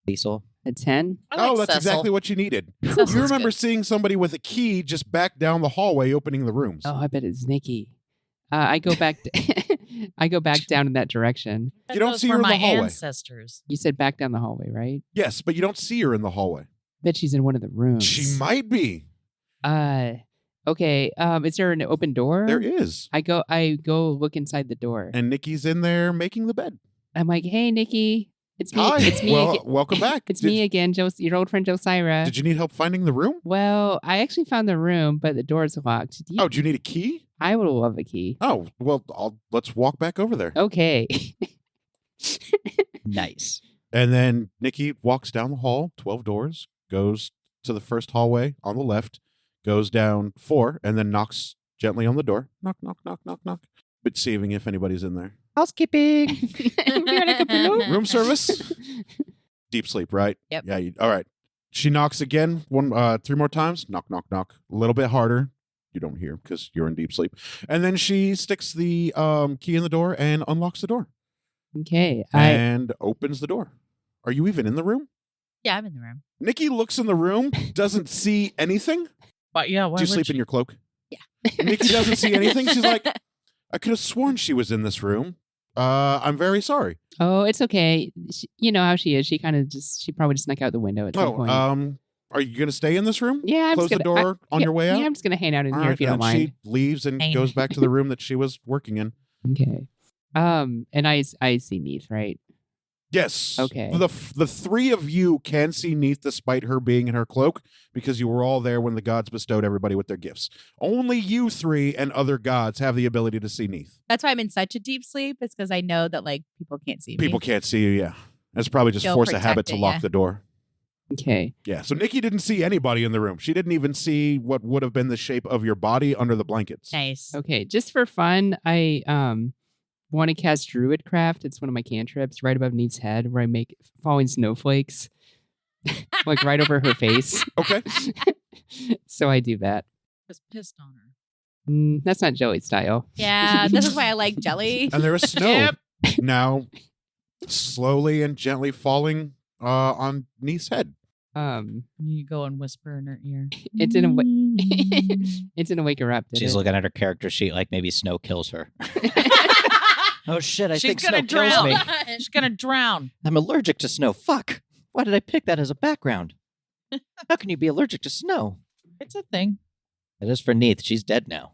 [SPEAKER 3] Cecil.
[SPEAKER 4] A 10?
[SPEAKER 5] I like
[SPEAKER 1] Oh, that's
[SPEAKER 5] Cecil.
[SPEAKER 1] exactly what you needed.
[SPEAKER 5] Cecil's
[SPEAKER 1] You remember
[SPEAKER 5] good.
[SPEAKER 1] seeing somebody with a key just back down the hallway opening the rooms.
[SPEAKER 4] Oh, I bet it's Nikki. I go back. I go back down in that direction.
[SPEAKER 1] You don't
[SPEAKER 5] Those
[SPEAKER 1] see
[SPEAKER 5] were
[SPEAKER 1] her in the
[SPEAKER 5] my
[SPEAKER 1] hallway.
[SPEAKER 5] ancestors.
[SPEAKER 4] You said back down the hallway, right?
[SPEAKER 1] Yes, but you don't see her in the hallway.
[SPEAKER 4] Bet she's in one of the rooms.
[SPEAKER 1] She might be.
[SPEAKER 4] Okay. Is there an open door?
[SPEAKER 1] There is.
[SPEAKER 4] I go look inside the door.
[SPEAKER 1] And Nikki's in there making the bed.
[SPEAKER 4] I'm like, hey, Nikki. It's me.
[SPEAKER 1] Hi.
[SPEAKER 4] It's me.
[SPEAKER 1] Well,
[SPEAKER 4] again.
[SPEAKER 1] welcome back.
[SPEAKER 4] It's
[SPEAKER 1] Did-
[SPEAKER 4] me again, your old friend Jelsira.
[SPEAKER 1] Did you need help finding the room?
[SPEAKER 4] Well, I actually found the room, but the door's locked.
[SPEAKER 1] Oh, do you need a key?
[SPEAKER 4] I would love a key.
[SPEAKER 1] Oh, well, let's walk back over there.
[SPEAKER 4] Okay.
[SPEAKER 3] Nice.
[SPEAKER 1] And then Nikki walks down the hall, 12 doors, goes to the first hallway on the left, goes down 4, and then knocks gently on the door. Knock, knock, knock, knock, knock. But seeing if anybody's in there.
[SPEAKER 3] Housekeeping.
[SPEAKER 1] Room service. Deep sleep, right?
[SPEAKER 2] Yep.
[SPEAKER 1] Yeah. All right. She knocks again, 3 more times. Knock, knock, knock. A little bit harder. You don't hear because you're in deep sleep. And then she sticks the key in the door and unlocks the door
[SPEAKER 4] Okay.
[SPEAKER 1] and opens the door. Are you even in the room?
[SPEAKER 2] Yeah, I'm in the room.
[SPEAKER 1] Nikki looks in the room, doesn't see anything.
[SPEAKER 5] But yeah, why
[SPEAKER 1] Do you
[SPEAKER 5] would
[SPEAKER 1] sleep
[SPEAKER 5] she?
[SPEAKER 1] in your cloak?
[SPEAKER 2] Yeah.
[SPEAKER 1] Nikki doesn't see anything. She's like, I could have sworn she was in this room. I'm very sorry.
[SPEAKER 4] Oh, it's okay. You know how she is. She probably just snuck out the window at some point.
[SPEAKER 1] Are you going to stay in this room?
[SPEAKER 4] Yeah, I'm
[SPEAKER 1] Close
[SPEAKER 4] just
[SPEAKER 1] the
[SPEAKER 4] gonna,
[SPEAKER 1] door on your way out?
[SPEAKER 4] Yeah, I'm just gonna hang out in
[SPEAKER 1] All
[SPEAKER 4] here
[SPEAKER 1] right,
[SPEAKER 4] if you don't
[SPEAKER 1] and
[SPEAKER 4] mind.
[SPEAKER 1] She leaves and
[SPEAKER 2] Amen.
[SPEAKER 1] goes back to the room that she was working in.
[SPEAKER 4] Okay. And I see Neith, right?
[SPEAKER 1] Yes.
[SPEAKER 4] Okay.
[SPEAKER 1] The 3 of you can see Neith despite her being in her cloak because you were all there when the gods bestowed everybody with their gifts. Only you 3 and other gods have the ability to see Neith.
[SPEAKER 2] That's why I'm in such a deep sleep. It's because I know that like people can't see me.
[SPEAKER 1] People can't see you, yeah. That's probably just
[SPEAKER 2] Feel
[SPEAKER 1] force a habit to
[SPEAKER 2] protected,
[SPEAKER 1] lock
[SPEAKER 2] yeah.
[SPEAKER 1] the door.
[SPEAKER 4] Okay.
[SPEAKER 1] Yeah. So Nikki didn't see anybody in the room. She didn't even see what would have been the shape of your body under the blankets.
[SPEAKER 2] Nice.
[SPEAKER 4] Okay. Just for fun, I want to cast Druidcraft. It's one of my cantrips right above Neith's head where I make falling snowflakes like right over her face.
[SPEAKER 1] Okay.
[SPEAKER 4] So I do that.
[SPEAKER 5] Was pissed on her.
[SPEAKER 4] That's not Joey style.
[SPEAKER 2] Yeah, this is why I like jelly.
[SPEAKER 1] And there is snow now slowly and gently falling on Neith's head.
[SPEAKER 5] And you go and whisper in her ear.
[SPEAKER 4] It didn't. It didn't wake her up. Did
[SPEAKER 3] She's
[SPEAKER 4] it?
[SPEAKER 3] looking at her character sheet like maybe snow kills her. Oh shit, I
[SPEAKER 5] She's
[SPEAKER 3] think
[SPEAKER 5] gonna
[SPEAKER 3] snow kills
[SPEAKER 5] drown.
[SPEAKER 3] me.
[SPEAKER 5] She's gonna drown.
[SPEAKER 3] I'm allergic to snow. Fuck. Why did I pick that as a background? How can you be allergic to snow?
[SPEAKER 5] It's a thing.
[SPEAKER 3] It is for Neith. She's dead now.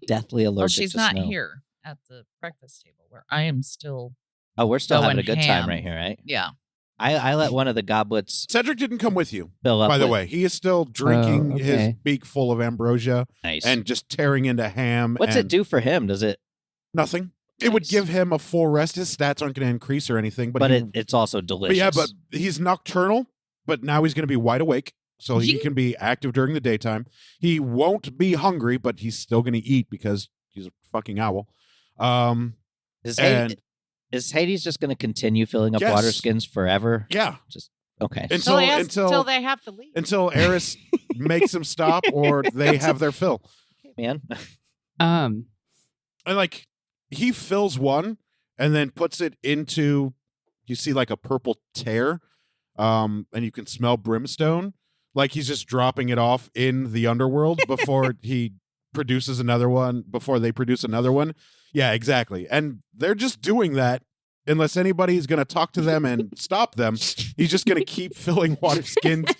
[SPEAKER 3] Deathly allergic
[SPEAKER 5] Well, she's
[SPEAKER 3] to
[SPEAKER 5] not
[SPEAKER 3] snow.
[SPEAKER 5] here at the breakfast table where I am still.
[SPEAKER 3] Oh, we're still having a
[SPEAKER 5] Going
[SPEAKER 3] good time
[SPEAKER 5] ham.
[SPEAKER 3] right here, right?
[SPEAKER 5] Yeah.
[SPEAKER 3] I let one of the goblets
[SPEAKER 1] Cedric didn't come with you,
[SPEAKER 3] fill up.
[SPEAKER 1] by the
[SPEAKER 3] with-
[SPEAKER 1] way. He is still drinking
[SPEAKER 4] Oh,
[SPEAKER 1] his
[SPEAKER 4] okay.
[SPEAKER 1] beak full of ambrosia
[SPEAKER 3] Nice.
[SPEAKER 1] and just tearing into ham.
[SPEAKER 3] What's
[SPEAKER 1] and
[SPEAKER 3] it do for him? Does it?
[SPEAKER 1] Nothing. It would
[SPEAKER 5] Nice.
[SPEAKER 1] give him a full rest. His stats aren't going to increase or anything. But,
[SPEAKER 3] But
[SPEAKER 1] he-
[SPEAKER 3] it's also delicious.
[SPEAKER 1] yeah, but he's nocturnal, but now he's going to be wide awake. So he
[SPEAKER 2] Ying.
[SPEAKER 1] can be active during the daytime. He won't be hungry, but he's still going to eat because he's a fucking owl.
[SPEAKER 3] Is
[SPEAKER 1] and-
[SPEAKER 3] Hades, is Hades just going to continue filling up
[SPEAKER 1] Yes.
[SPEAKER 3] water skins forever?
[SPEAKER 1] Yeah.
[SPEAKER 3] Okay.
[SPEAKER 1] Until
[SPEAKER 5] they have to leave.
[SPEAKER 1] until Eris makes him stop or they have their fill.
[SPEAKER 3] Man.
[SPEAKER 4] Um.
[SPEAKER 1] And like he fills one and then puts it into, you see like a purple tear, and you can smell brimstone. Like he's just dropping it off in the underworld before he produces another one, before they produce another one. Yeah, exactly. And they're just doing that unless anybody's going to talk to them and stop them. He's just going to keep filling water skins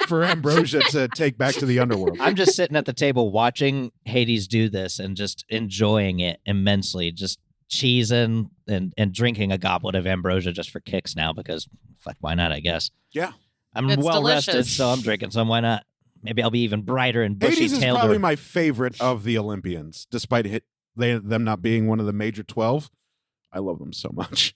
[SPEAKER 1] for ambrosia to take back to the underworld.
[SPEAKER 3] I'm just sitting at the table watching Hades do this and just enjoying it immensely. Just cheesing and drinking a goblet of ambrosia just for kicks now because fuck, why not, I guess.
[SPEAKER 1] Yeah.
[SPEAKER 3] I'm
[SPEAKER 5] It's
[SPEAKER 3] well rested,
[SPEAKER 5] delicious.
[SPEAKER 3] so I'm drinking some. Why not? Maybe I'll be even brighter and
[SPEAKER 1] Hades is
[SPEAKER 3] bushy-tailed.
[SPEAKER 1] probably my favorite of the Olympians, despite them not being one of the major 12. I love them so much.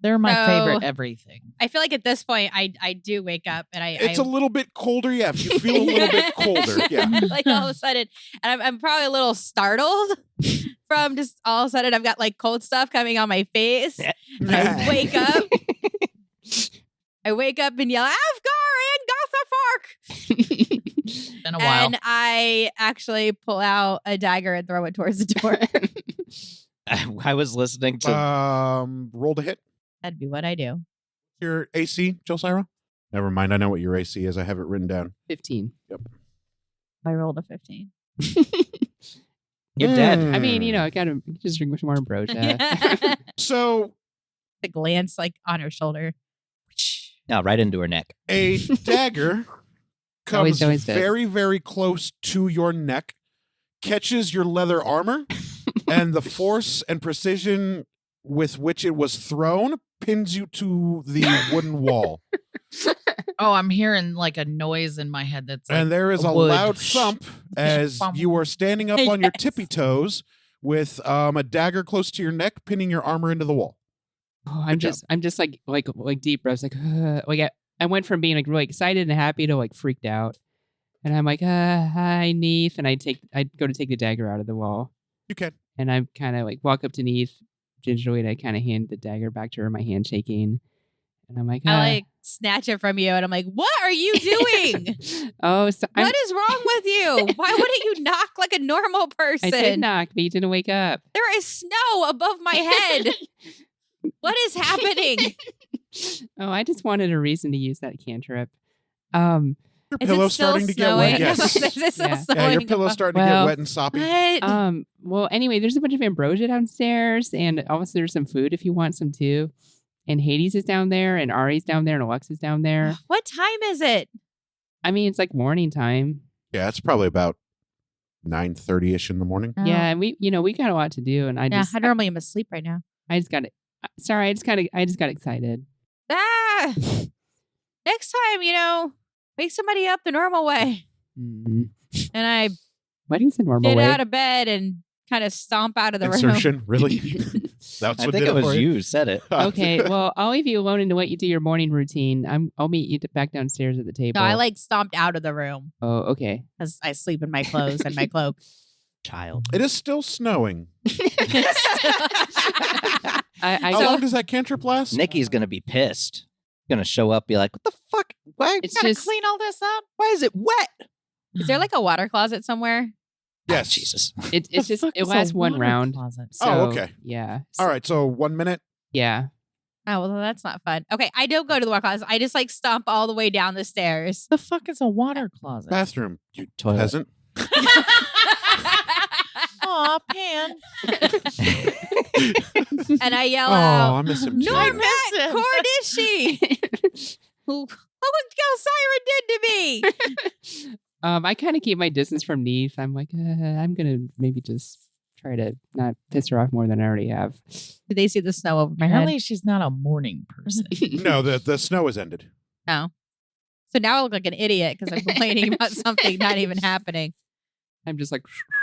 [SPEAKER 5] They're my
[SPEAKER 2] So-
[SPEAKER 5] favorite everything.
[SPEAKER 2] I feel like at this point, I do wake up and
[SPEAKER 1] It's a little bit colder, yeah. If you feel a little bit colder, yeah.
[SPEAKER 2] like all of a sudden, and I'm probably a little startled from just all of a sudden I've got like cold stuff coming on my face. And I wake up. I wake up and yell, Afgar and Gothafork!
[SPEAKER 5] Been a while.
[SPEAKER 2] And I actually pull out a dagger and throw it towards the door.
[SPEAKER 3] I was listening to
[SPEAKER 1] Roll to hit.
[SPEAKER 2] That'd be what I do.
[SPEAKER 1] Your AC, Jelsira? Never mind. I know what your AC is. I have it written down.
[SPEAKER 4] 15.
[SPEAKER 2] I rolled a 15.
[SPEAKER 3] You're dead.
[SPEAKER 4] I mean, I gotta just drink much more ambrosia.
[SPEAKER 1] So
[SPEAKER 2] The glance like on her shoulder.
[SPEAKER 3] No, right into her neck.
[SPEAKER 1] a dagger
[SPEAKER 4] Always
[SPEAKER 1] comes
[SPEAKER 4] does.
[SPEAKER 1] very, very close to your neck, catches your leather armor, and the force and precision with which it was thrown pins you to the wooden wall.
[SPEAKER 5] Oh, I'm hearing like a noise in my head that's like
[SPEAKER 1] And there is a
[SPEAKER 5] wood.
[SPEAKER 1] loud thump as you are standing up on your tippy toes with a dagger close to your neck, pinning your armor into the wall.
[SPEAKER 4] Oh, I'm
[SPEAKER 1] Good
[SPEAKER 4] just like deep breaths, I went from being like really excited and happy to like freaked out, and I'm like, hi, Neith, and I go to take the dagger out of the wall,
[SPEAKER 1] You can.
[SPEAKER 4] and I kind of like walk up to Neith gingerly, and I kind of hand the dagger back to her, my hand shaking, and I'm like,
[SPEAKER 2] I like snatch it from you, and I'm like, "What are you doing?
[SPEAKER 4] oh, so
[SPEAKER 2] What is wrong with you? Why wouldn't you knock like a normal person?
[SPEAKER 4] I did knock, but you didn't wake up.
[SPEAKER 2] There is snow above my head. What is happening?
[SPEAKER 4] Oh, I just wanted a reason to use that cantrip.
[SPEAKER 1] Your
[SPEAKER 2] Is
[SPEAKER 1] pillow's
[SPEAKER 2] it still
[SPEAKER 1] starting to get
[SPEAKER 2] snowing?
[SPEAKER 1] wet. Yes.
[SPEAKER 2] Is it still
[SPEAKER 4] Yeah.
[SPEAKER 2] snowing?
[SPEAKER 1] Yeah, your pillow's starting to
[SPEAKER 4] Well,
[SPEAKER 1] get wet and soppy.
[SPEAKER 2] What?
[SPEAKER 4] Well, anyway, there's a bunch of ambrosia downstairs, and also there's some food if you want some too. And Hades is down there, and Ari's down there, and Alexa's down there.
[SPEAKER 2] What time is it?
[SPEAKER 4] I mean, it's like morning time.
[SPEAKER 1] Yeah, it's probably about 9:30ish in the morning.
[SPEAKER 4] Yeah, and we got a lot to do, and I
[SPEAKER 2] Yeah,
[SPEAKER 4] just,
[SPEAKER 2] I normally am asleep right now.
[SPEAKER 4] I just got it. Sorry, I just got excited.
[SPEAKER 2] Ah! Next time, wake somebody up the normal way.
[SPEAKER 4] Mm.
[SPEAKER 2] And I
[SPEAKER 4] What is the normal
[SPEAKER 2] get
[SPEAKER 4] way?
[SPEAKER 2] out of bed and kind of stomp out of the room.
[SPEAKER 1] Insertion, really? That's
[SPEAKER 3] I
[SPEAKER 1] what
[SPEAKER 3] think
[SPEAKER 1] did
[SPEAKER 3] it was
[SPEAKER 1] for
[SPEAKER 3] you who said it.
[SPEAKER 4] Okay, well, I'll leave you alone and let you do your morning routine. I'll meet you back downstairs at the table.
[SPEAKER 2] No, I like stomped out of the room
[SPEAKER 4] Oh, okay.
[SPEAKER 2] because I sleep in my clothes and my cloak.
[SPEAKER 3] Child.
[SPEAKER 1] It is still snowing.
[SPEAKER 4] I
[SPEAKER 1] How long does that cantrip last?
[SPEAKER 3] Nikki's gonna be pissed. Gonna show up, be like, "What the fuck? Why?
[SPEAKER 4] It's
[SPEAKER 5] Gotta
[SPEAKER 4] just
[SPEAKER 5] clean all this up.
[SPEAKER 3] Why is it wet?"
[SPEAKER 2] Is there like a water closet somewhere?
[SPEAKER 1] Yes.
[SPEAKER 3] Jesus.
[SPEAKER 4] it's
[SPEAKER 5] The
[SPEAKER 4] just
[SPEAKER 5] fuck
[SPEAKER 4] it
[SPEAKER 5] is a
[SPEAKER 4] lasts one
[SPEAKER 5] water
[SPEAKER 4] round.
[SPEAKER 5] closet?
[SPEAKER 4] So,
[SPEAKER 1] Oh, okay.
[SPEAKER 4] Yeah.
[SPEAKER 1] All right, so 1 minute.
[SPEAKER 4] Yeah.
[SPEAKER 2] Oh, well, that's not fun. Okay, I don't go to the water closet. I just like stomp all the way down the stairs.
[SPEAKER 5] The fuck is a water closet?
[SPEAKER 1] Bathroom, you
[SPEAKER 3] Toilet.
[SPEAKER 1] peasant.
[SPEAKER 5] Aw, Pan.
[SPEAKER 2] And I yell
[SPEAKER 1] Oh, I
[SPEAKER 2] out,
[SPEAKER 1] miss him too.
[SPEAKER 2] Normat,
[SPEAKER 5] miss him.
[SPEAKER 2] Cordishi! Look what Siren did to me!
[SPEAKER 4] I kind of keep my distance from Neith. I'm like, I'm gonna maybe just try to not piss her off more than I already have.
[SPEAKER 2] Did they see the snow over my head?
[SPEAKER 5] Apparently, she's not a morning person.
[SPEAKER 1] No, the snow has ended.
[SPEAKER 2] No. So now I look like an idiot because I'm complaining about something not even happening.
[SPEAKER 4] I'm just like,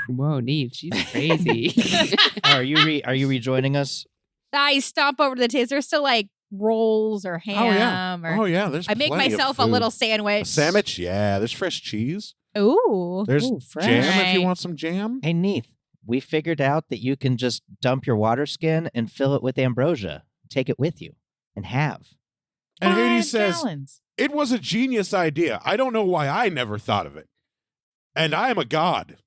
[SPEAKER 4] whoa, Neith, she's crazy.
[SPEAKER 3] Are you rejoining us?
[SPEAKER 2] I stomp over to the table. There's still like rolls or ham or
[SPEAKER 1] Oh yeah, there's
[SPEAKER 2] I make
[SPEAKER 1] plenty of
[SPEAKER 2] myself a
[SPEAKER 1] food.
[SPEAKER 2] little sandwich.
[SPEAKER 1] A sandwich. Yeah, there's fresh cheese.
[SPEAKER 2] Ooh.
[SPEAKER 1] There's
[SPEAKER 5] Ooh, fresh.
[SPEAKER 1] jam if you
[SPEAKER 2] Right.
[SPEAKER 1] want some jam.
[SPEAKER 3] Hey, Neith, we figured out that you can just dump your water skin and fill it with ambrosia. Take it with you and have.
[SPEAKER 1] And
[SPEAKER 5] 5
[SPEAKER 1] Hades says,
[SPEAKER 5] gallons.
[SPEAKER 1] it was a genius idea. I don't know why I never thought of it. And I am a god.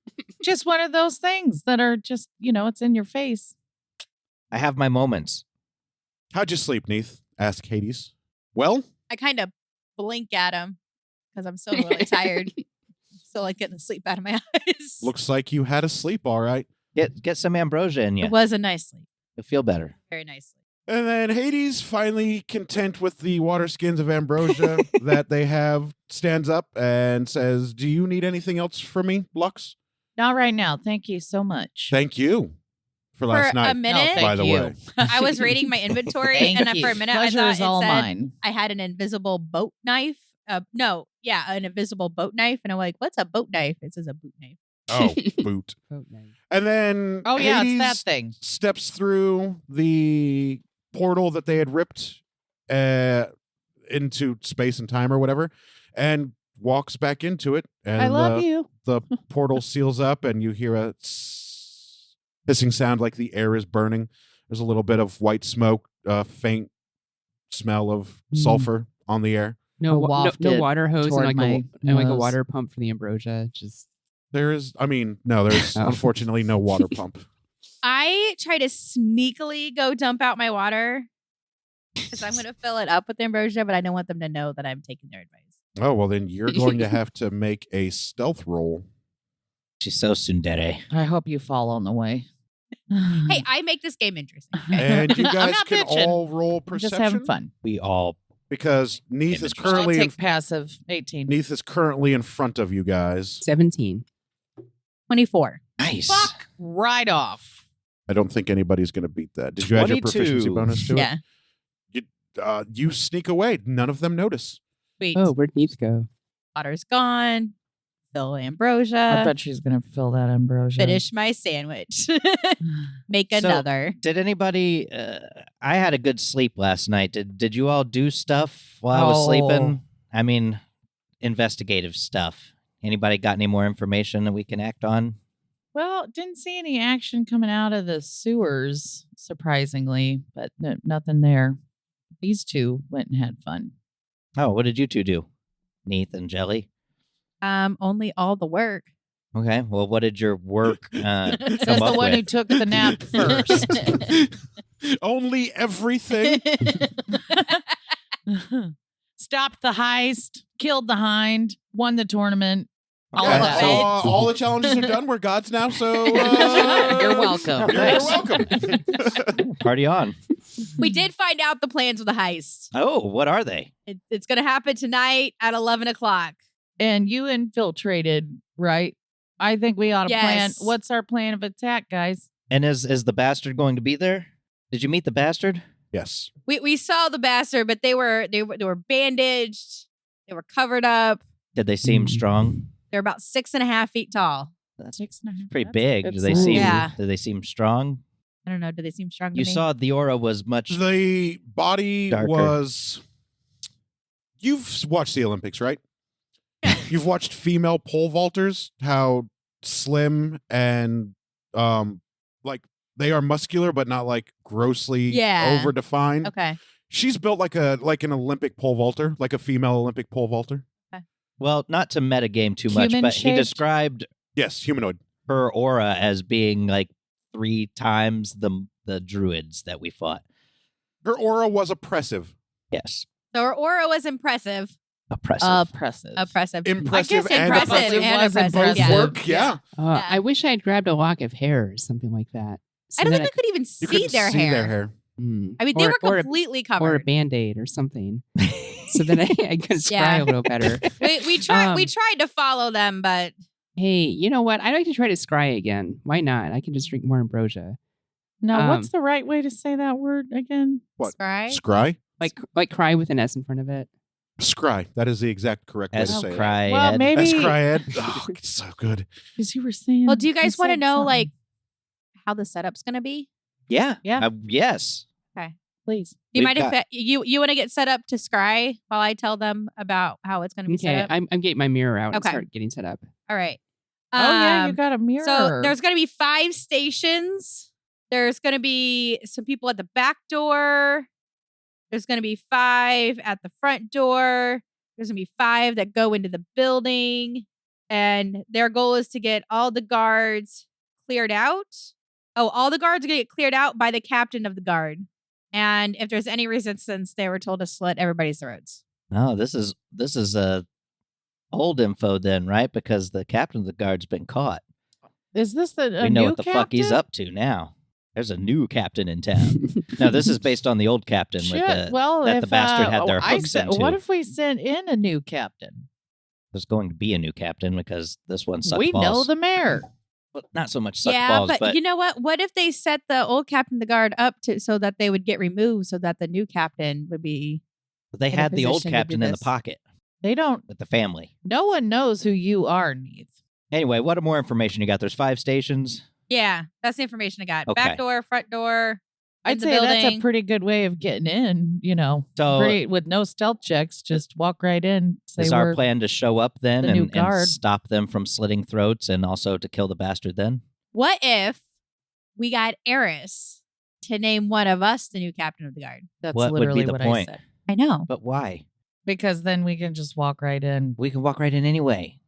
[SPEAKER 5] Just one of those things that are just, it's in your face.
[SPEAKER 3] I have my moments.
[SPEAKER 1] How'd you sleep, Neith? Asked Hades. Well,
[SPEAKER 2] I kind of blink at him because I'm still really tired. Still like getting the sleep out of my eyes.
[SPEAKER 1] looks like you had a sleep all right.
[SPEAKER 3] Get some ambrosia in you.
[SPEAKER 2] It was a nice sleep.
[SPEAKER 3] You'll feel better.
[SPEAKER 2] Very nice sleep.
[SPEAKER 1] And then Hades, finally content with the water skins of ambrosia that they have, stands up and says, do you need anything else from me, Lux?
[SPEAKER 5] Not right now. Thank you so much.
[SPEAKER 1] Thank you for last
[SPEAKER 2] For
[SPEAKER 1] night,
[SPEAKER 2] a minute,
[SPEAKER 5] thank
[SPEAKER 1] by the
[SPEAKER 5] you.
[SPEAKER 1] way.
[SPEAKER 2] I was raiding my inventory,
[SPEAKER 5] Thank
[SPEAKER 2] and then
[SPEAKER 5] you.
[SPEAKER 2] for a minute,
[SPEAKER 5] Pleasure
[SPEAKER 2] I thought
[SPEAKER 5] is all
[SPEAKER 2] it said
[SPEAKER 5] mine.
[SPEAKER 2] I had an invisible boat knife. An invisible boat knife. And I'm like, what's a boat knife? It says a boot knife.
[SPEAKER 1] Oh, boot.
[SPEAKER 4] Oh, nice.
[SPEAKER 1] And then
[SPEAKER 5] Oh, yeah, it's that
[SPEAKER 1] Hades
[SPEAKER 5] thing.
[SPEAKER 1] steps through the portal that they had ripped into space and time or whatever and walks back into it. And
[SPEAKER 5] I love you.
[SPEAKER 1] the portal seals up and you hear a hissing sound like the air is burning. There's a little bit of white smoke, faint smell of sulfur on the air.
[SPEAKER 4] No,
[SPEAKER 5] I'll
[SPEAKER 4] no,
[SPEAKER 5] waft
[SPEAKER 4] no
[SPEAKER 5] it
[SPEAKER 4] water hose and
[SPEAKER 5] toward
[SPEAKER 4] like
[SPEAKER 5] my
[SPEAKER 4] and like a
[SPEAKER 5] nose.
[SPEAKER 4] water pump for the ambrosia. Just
[SPEAKER 1] There's
[SPEAKER 4] Oh.
[SPEAKER 1] unfortunately no water pump.
[SPEAKER 2] I try to sneakily go dump out my water because I'm going to fill it up with ambrosia, but I don't want them to know that I'm taking their advice.
[SPEAKER 1] Oh, well, then you're going to have to make a stealth roll.
[SPEAKER 3] She's so tsundere.
[SPEAKER 5] I hope you fall on the way.
[SPEAKER 2] Hey, I make this game interesting. okay?
[SPEAKER 1] And you
[SPEAKER 5] I'm
[SPEAKER 1] guys
[SPEAKER 5] not
[SPEAKER 1] can
[SPEAKER 5] bitching.
[SPEAKER 1] all roll
[SPEAKER 5] I'm
[SPEAKER 1] perception.
[SPEAKER 5] just having fun.
[SPEAKER 3] We all.
[SPEAKER 1] Because Neith is
[SPEAKER 3] I'll
[SPEAKER 5] I'll
[SPEAKER 1] currently
[SPEAKER 5] take passive 18.
[SPEAKER 1] Neith is currently in front of you guys.
[SPEAKER 4] 17.
[SPEAKER 2] 24.
[SPEAKER 3] Nice.
[SPEAKER 5] Fuck right off.
[SPEAKER 1] I don't think anybody's going to beat that. Did you add your
[SPEAKER 3] 22.
[SPEAKER 1] proficiency bonus to
[SPEAKER 2] Yeah.
[SPEAKER 1] it? You sneak away. None of them notice.
[SPEAKER 2] Sweet.
[SPEAKER 4] Oh, where'd Neith go?
[SPEAKER 2] Water's gone. fill
[SPEAKER 5] I
[SPEAKER 2] ambrosia,
[SPEAKER 5] bet she's gonna fill that ambrosia.
[SPEAKER 2] finish my sandwich, make
[SPEAKER 3] So-
[SPEAKER 2] another.
[SPEAKER 3] Did anybody? I had a good sleep last night. Did you all do stuff while I was sleeping? I mean, investigative stuff. Anybody got any more information that we can act on?
[SPEAKER 5] Well, didn't see any action coming out of the sewers, surprisingly, but nothing there. These two went and had fun.
[SPEAKER 3] Oh, what did you two do? Neath and Jelly.
[SPEAKER 2] Only all the work.
[SPEAKER 3] Okay. Well, what did your work come
[SPEAKER 5] Says the
[SPEAKER 3] up
[SPEAKER 5] one who
[SPEAKER 3] with?
[SPEAKER 5] took the nap first.
[SPEAKER 1] Only everything.
[SPEAKER 5] Stopped the heist, killed the hind, won the tournament. All
[SPEAKER 1] Okay,
[SPEAKER 5] of that.
[SPEAKER 1] so all the challenges are done. We're gods now, so
[SPEAKER 5] You're welcome.
[SPEAKER 1] You're
[SPEAKER 3] Nice.
[SPEAKER 1] welcome.
[SPEAKER 3] Party on.
[SPEAKER 2] We did find out the plans of the heist.
[SPEAKER 3] Oh, what are they?
[SPEAKER 2] It's going to happen tonight at 11 o'clock.
[SPEAKER 5] And you infiltrated, right? I think we ought to plan.
[SPEAKER 2] Yes.
[SPEAKER 5] What's our plan of attack, guys?
[SPEAKER 3] And is the bastard going to be there? Did you meet the bastard?
[SPEAKER 1] Yes.
[SPEAKER 2] We saw the bastard, but they were bandaged. They were covered up.
[SPEAKER 3] Did they seem
[SPEAKER 4] Mm.
[SPEAKER 3] strong?
[SPEAKER 2] They're about 6.5 feet tall.
[SPEAKER 3] That's
[SPEAKER 5] 6.5.
[SPEAKER 3] pretty
[SPEAKER 5] That's
[SPEAKER 3] big.
[SPEAKER 5] good
[SPEAKER 3] Do they
[SPEAKER 5] size.
[SPEAKER 3] seem?
[SPEAKER 2] Yeah.
[SPEAKER 3] Do they seem strong?
[SPEAKER 2] I don't know. Do they seem strong to
[SPEAKER 3] You
[SPEAKER 2] me?
[SPEAKER 3] saw the aura was much.
[SPEAKER 1] The body
[SPEAKER 3] Darker.
[SPEAKER 1] was. You've watched the Olympics, right? You've watched female pole vaulters, how slim and like they are muscular, but not like grossly
[SPEAKER 2] Yeah.
[SPEAKER 1] overdefined.
[SPEAKER 2] Okay.
[SPEAKER 1] She's built like an Olympic pole vaulter, like a female Olympic pole vaulter.
[SPEAKER 3] Well, not to metagame too much, but he
[SPEAKER 5] Human-shaped?
[SPEAKER 3] described
[SPEAKER 1] Yes, humanoid.
[SPEAKER 3] her aura as being like 3 times the druids that we fought.
[SPEAKER 1] Her aura was oppressive.
[SPEAKER 3] Yes,
[SPEAKER 2] So her aura was impressive.
[SPEAKER 3] oppressive.
[SPEAKER 5] Oppressive.
[SPEAKER 2] Oppressive.
[SPEAKER 1] Impressive
[SPEAKER 2] I guess
[SPEAKER 1] and
[SPEAKER 2] impressive
[SPEAKER 1] oppressive.
[SPEAKER 2] and
[SPEAKER 5] Was
[SPEAKER 2] oppressive.
[SPEAKER 5] impressive.
[SPEAKER 2] Yeah.
[SPEAKER 1] Work, yeah.
[SPEAKER 2] Yeah.
[SPEAKER 4] I wish I had grabbed a lock of hair or something like that. So
[SPEAKER 2] I don't
[SPEAKER 4] that
[SPEAKER 2] think we could even
[SPEAKER 1] You
[SPEAKER 2] see
[SPEAKER 1] couldn't
[SPEAKER 2] their
[SPEAKER 1] see
[SPEAKER 2] hair.
[SPEAKER 1] their hair.
[SPEAKER 4] Mm.
[SPEAKER 2] I mean, they
[SPEAKER 4] Or-
[SPEAKER 2] were
[SPEAKER 4] or a-
[SPEAKER 2] completely
[SPEAKER 4] or a
[SPEAKER 2] covered.
[SPEAKER 4] band-aid or something. So then I could scry
[SPEAKER 2] Yeah.
[SPEAKER 4] a little better.
[SPEAKER 2] We tried. We
[SPEAKER 4] Um,
[SPEAKER 2] tried to follow them, but
[SPEAKER 4] Hey, you know what? I'd like to try to scry again. Why not? I can just drink more ambrosia.
[SPEAKER 5] Now, what's the right way to say that word again?
[SPEAKER 1] What?
[SPEAKER 2] right?
[SPEAKER 1] Scry?
[SPEAKER 4] Like cry with an S in front of it.
[SPEAKER 1] Scry. That is the exact correct way to
[SPEAKER 3] As
[SPEAKER 1] say it.
[SPEAKER 3] cry.
[SPEAKER 5] Well,
[SPEAKER 3] Ed.
[SPEAKER 5] maybe
[SPEAKER 1] Escryad. Oh, it's so good.
[SPEAKER 5] because you were saying.
[SPEAKER 2] Well, do you guys want to
[SPEAKER 5] said
[SPEAKER 2] know
[SPEAKER 5] something.
[SPEAKER 2] like how the setup's gonna be?
[SPEAKER 3] Yeah.
[SPEAKER 5] Yeah.
[SPEAKER 3] Yes.
[SPEAKER 5] Please?
[SPEAKER 2] Do you
[SPEAKER 3] We've
[SPEAKER 2] mind
[SPEAKER 3] got-
[SPEAKER 2] if you want to get set up to scry while I tell them about how it's gonna be set
[SPEAKER 4] Okay,
[SPEAKER 2] up?
[SPEAKER 4] I'm getting my mirror out and
[SPEAKER 2] Okay.
[SPEAKER 4] start getting set up.
[SPEAKER 2] All right.
[SPEAKER 5] Oh yeah, you
[SPEAKER 2] Um,
[SPEAKER 5] got a mirror.
[SPEAKER 2] So there's going to be 5 stations. There's going to be some people at the back door. There's going to be 5 at the front door. There's going to be 5 that go into the building. And their goal is to get all the guards cleared out. Oh, all the guards are going to get cleared out by the captain of the guard. And if there's any resistance, they were told to slit everybody's throats.
[SPEAKER 3] No, this is old info then, right? Because the captain of the guard's been caught.
[SPEAKER 5] Is this the
[SPEAKER 3] We know
[SPEAKER 5] new
[SPEAKER 3] what the fuck he's
[SPEAKER 5] captain?
[SPEAKER 3] up to now. There's a new captain in town. No, this is based on the old captain with
[SPEAKER 5] Shit.
[SPEAKER 3] the.
[SPEAKER 5] Well,
[SPEAKER 3] that
[SPEAKER 5] if
[SPEAKER 3] the bastard had their
[SPEAKER 5] I
[SPEAKER 3] hooks
[SPEAKER 5] said,
[SPEAKER 3] into.
[SPEAKER 5] what if we sent in a new captain?
[SPEAKER 3] There's going to be a new captain because this one sucked
[SPEAKER 5] We
[SPEAKER 3] balls.
[SPEAKER 5] know the mayor.
[SPEAKER 3] Well, not so much suck
[SPEAKER 2] Yeah,
[SPEAKER 3] balls,
[SPEAKER 2] but you know what? What if they set the old captain of the guard up to so that they would get removed so that the new captain would be
[SPEAKER 3] they
[SPEAKER 2] in a
[SPEAKER 3] had the old
[SPEAKER 2] position to do
[SPEAKER 3] captain in the
[SPEAKER 2] this.
[SPEAKER 3] pocket
[SPEAKER 5] They don't.
[SPEAKER 3] with the family.
[SPEAKER 5] No one knows who you are, Neith.
[SPEAKER 3] Anyway, what more information you got? There's 5 stations.
[SPEAKER 2] Yeah, that's the information I got.
[SPEAKER 3] Okay.
[SPEAKER 2] Back door, front door.
[SPEAKER 5] I'd
[SPEAKER 2] the
[SPEAKER 5] say that's a
[SPEAKER 2] building.
[SPEAKER 5] pretty good way of getting in. You know,
[SPEAKER 3] So-
[SPEAKER 5] great with no stealth checks. Just walk right in. Say
[SPEAKER 3] Is our
[SPEAKER 5] we're-
[SPEAKER 3] plan to show up then
[SPEAKER 5] the new
[SPEAKER 3] and
[SPEAKER 5] guard.
[SPEAKER 3] stop them from slitting throats and also to kill the bastard then?
[SPEAKER 2] What if we got Eris to name one of us the new captain of the guard?
[SPEAKER 5] That's
[SPEAKER 3] What would be
[SPEAKER 5] literally
[SPEAKER 3] the
[SPEAKER 5] what
[SPEAKER 3] point?
[SPEAKER 5] I said.
[SPEAKER 2] I know.
[SPEAKER 3] But why?
[SPEAKER 5] Because then we can just walk right in.
[SPEAKER 3] We can walk right in anyway.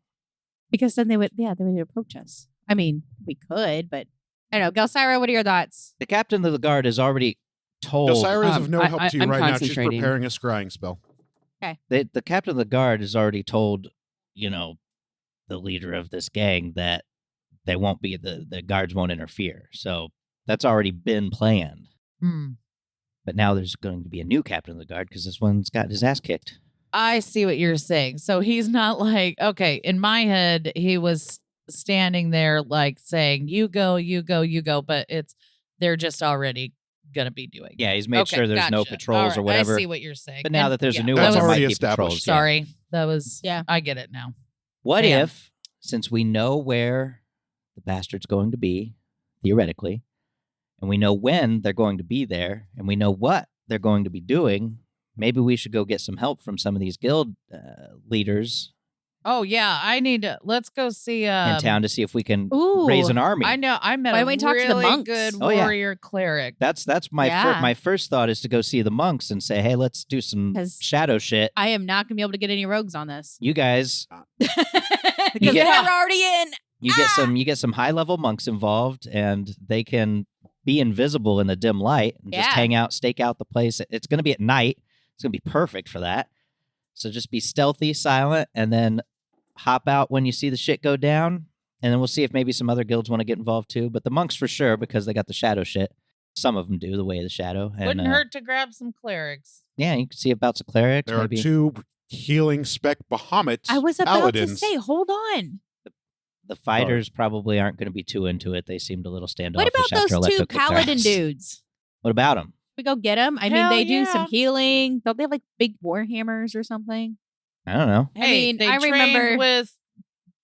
[SPEAKER 2] Because then they would approach us. I mean, we could, but I don't know. Gelsira, what are your thoughts?
[SPEAKER 3] The captain of the guard has already told.
[SPEAKER 1] Osiris is of no
[SPEAKER 4] I-
[SPEAKER 1] help to you
[SPEAKER 4] I'm
[SPEAKER 1] right now. She's
[SPEAKER 4] concentrating.
[SPEAKER 1] preparing a scrying spell.
[SPEAKER 3] The captain of the guard has already told, the leader of this gang that they won't be the guards won't interfere. So that's already been planned.
[SPEAKER 5] Hmm.
[SPEAKER 3] But now there's going to be a new captain of the guard because this one's got his ass kicked.
[SPEAKER 5] I see what you're saying. So he's not like, okay, in my head, he was standing there like saying, you go, you go, you go. But they're just already going to be doing.
[SPEAKER 3] Yeah, he's made
[SPEAKER 5] Okay,
[SPEAKER 3] sure there's no
[SPEAKER 5] gotcha.
[SPEAKER 3] patrons
[SPEAKER 5] All
[SPEAKER 3] or
[SPEAKER 5] right,
[SPEAKER 3] whatever.
[SPEAKER 5] I see what you're saying.
[SPEAKER 3] But now
[SPEAKER 5] And-
[SPEAKER 3] that there's a
[SPEAKER 5] yeah,
[SPEAKER 3] new
[SPEAKER 5] that
[SPEAKER 3] one,
[SPEAKER 1] That's
[SPEAKER 3] there
[SPEAKER 5] was-
[SPEAKER 3] might
[SPEAKER 1] already
[SPEAKER 3] be
[SPEAKER 1] established.
[SPEAKER 3] patrols. Yeah.
[SPEAKER 5] Sorry. That was,
[SPEAKER 2] Yeah.
[SPEAKER 5] I get it now.
[SPEAKER 3] What
[SPEAKER 5] Damn.
[SPEAKER 3] if since we know where the bastard's going to be, theoretically, and we know when they're going to be there, and we know what they're going to be doing, maybe we should go get some help from some of these guild leaders
[SPEAKER 5] Oh yeah, I need to. Let's go see
[SPEAKER 3] in town to see if we can
[SPEAKER 2] Ooh,
[SPEAKER 3] raise an army.
[SPEAKER 5] I know. I met
[SPEAKER 2] Why
[SPEAKER 5] a
[SPEAKER 2] don't we talk to the
[SPEAKER 5] really
[SPEAKER 2] monks?
[SPEAKER 5] good
[SPEAKER 3] Oh, yeah.
[SPEAKER 5] warrior cleric.
[SPEAKER 3] That's my
[SPEAKER 2] Yeah.
[SPEAKER 3] my first thought is to go see the monks and say, hey, let's do some
[SPEAKER 2] 'Cause
[SPEAKER 3] shadow shit.
[SPEAKER 2] I am not going to be able to get any rogues on this.
[SPEAKER 3] You guys,
[SPEAKER 2] Because
[SPEAKER 3] get-
[SPEAKER 2] they're already in.
[SPEAKER 3] you get some high level monks involved, and they can be invisible in the dim light and just
[SPEAKER 2] Yeah.
[SPEAKER 3] hang out, stake out the place. It's going to be at night. It's going to be perfect for that. So just be stealthy, silent, and then hop out when you see the shit go down. And then we'll see if maybe some other guilds want to get involved too. But the monks for sure, because they got the shadow shit. Some of them do, the way of the shadow. And,
[SPEAKER 5] Wouldn't hurt to grab some clerics.
[SPEAKER 3] Yeah, you can see about some clerics.
[SPEAKER 1] There
[SPEAKER 3] maybe.
[SPEAKER 1] are 2 healing spec Bahamut
[SPEAKER 2] I was about
[SPEAKER 1] paladins.
[SPEAKER 2] to say, hold on.
[SPEAKER 3] The fighters probably aren't going to be too into it. They seemed a little standoffish.
[SPEAKER 2] What about
[SPEAKER 3] after
[SPEAKER 2] those 2
[SPEAKER 3] Alecto kicked their
[SPEAKER 2] paladin
[SPEAKER 3] ass.
[SPEAKER 2] dudes?
[SPEAKER 3] What about them?
[SPEAKER 2] We go get them. I mean,
[SPEAKER 5] Hell
[SPEAKER 2] they do
[SPEAKER 5] yeah.
[SPEAKER 2] some healing. Don't they have like big war hammers or something?
[SPEAKER 3] I don't know.
[SPEAKER 2] I mean,
[SPEAKER 5] they
[SPEAKER 2] I remember.
[SPEAKER 5] trained with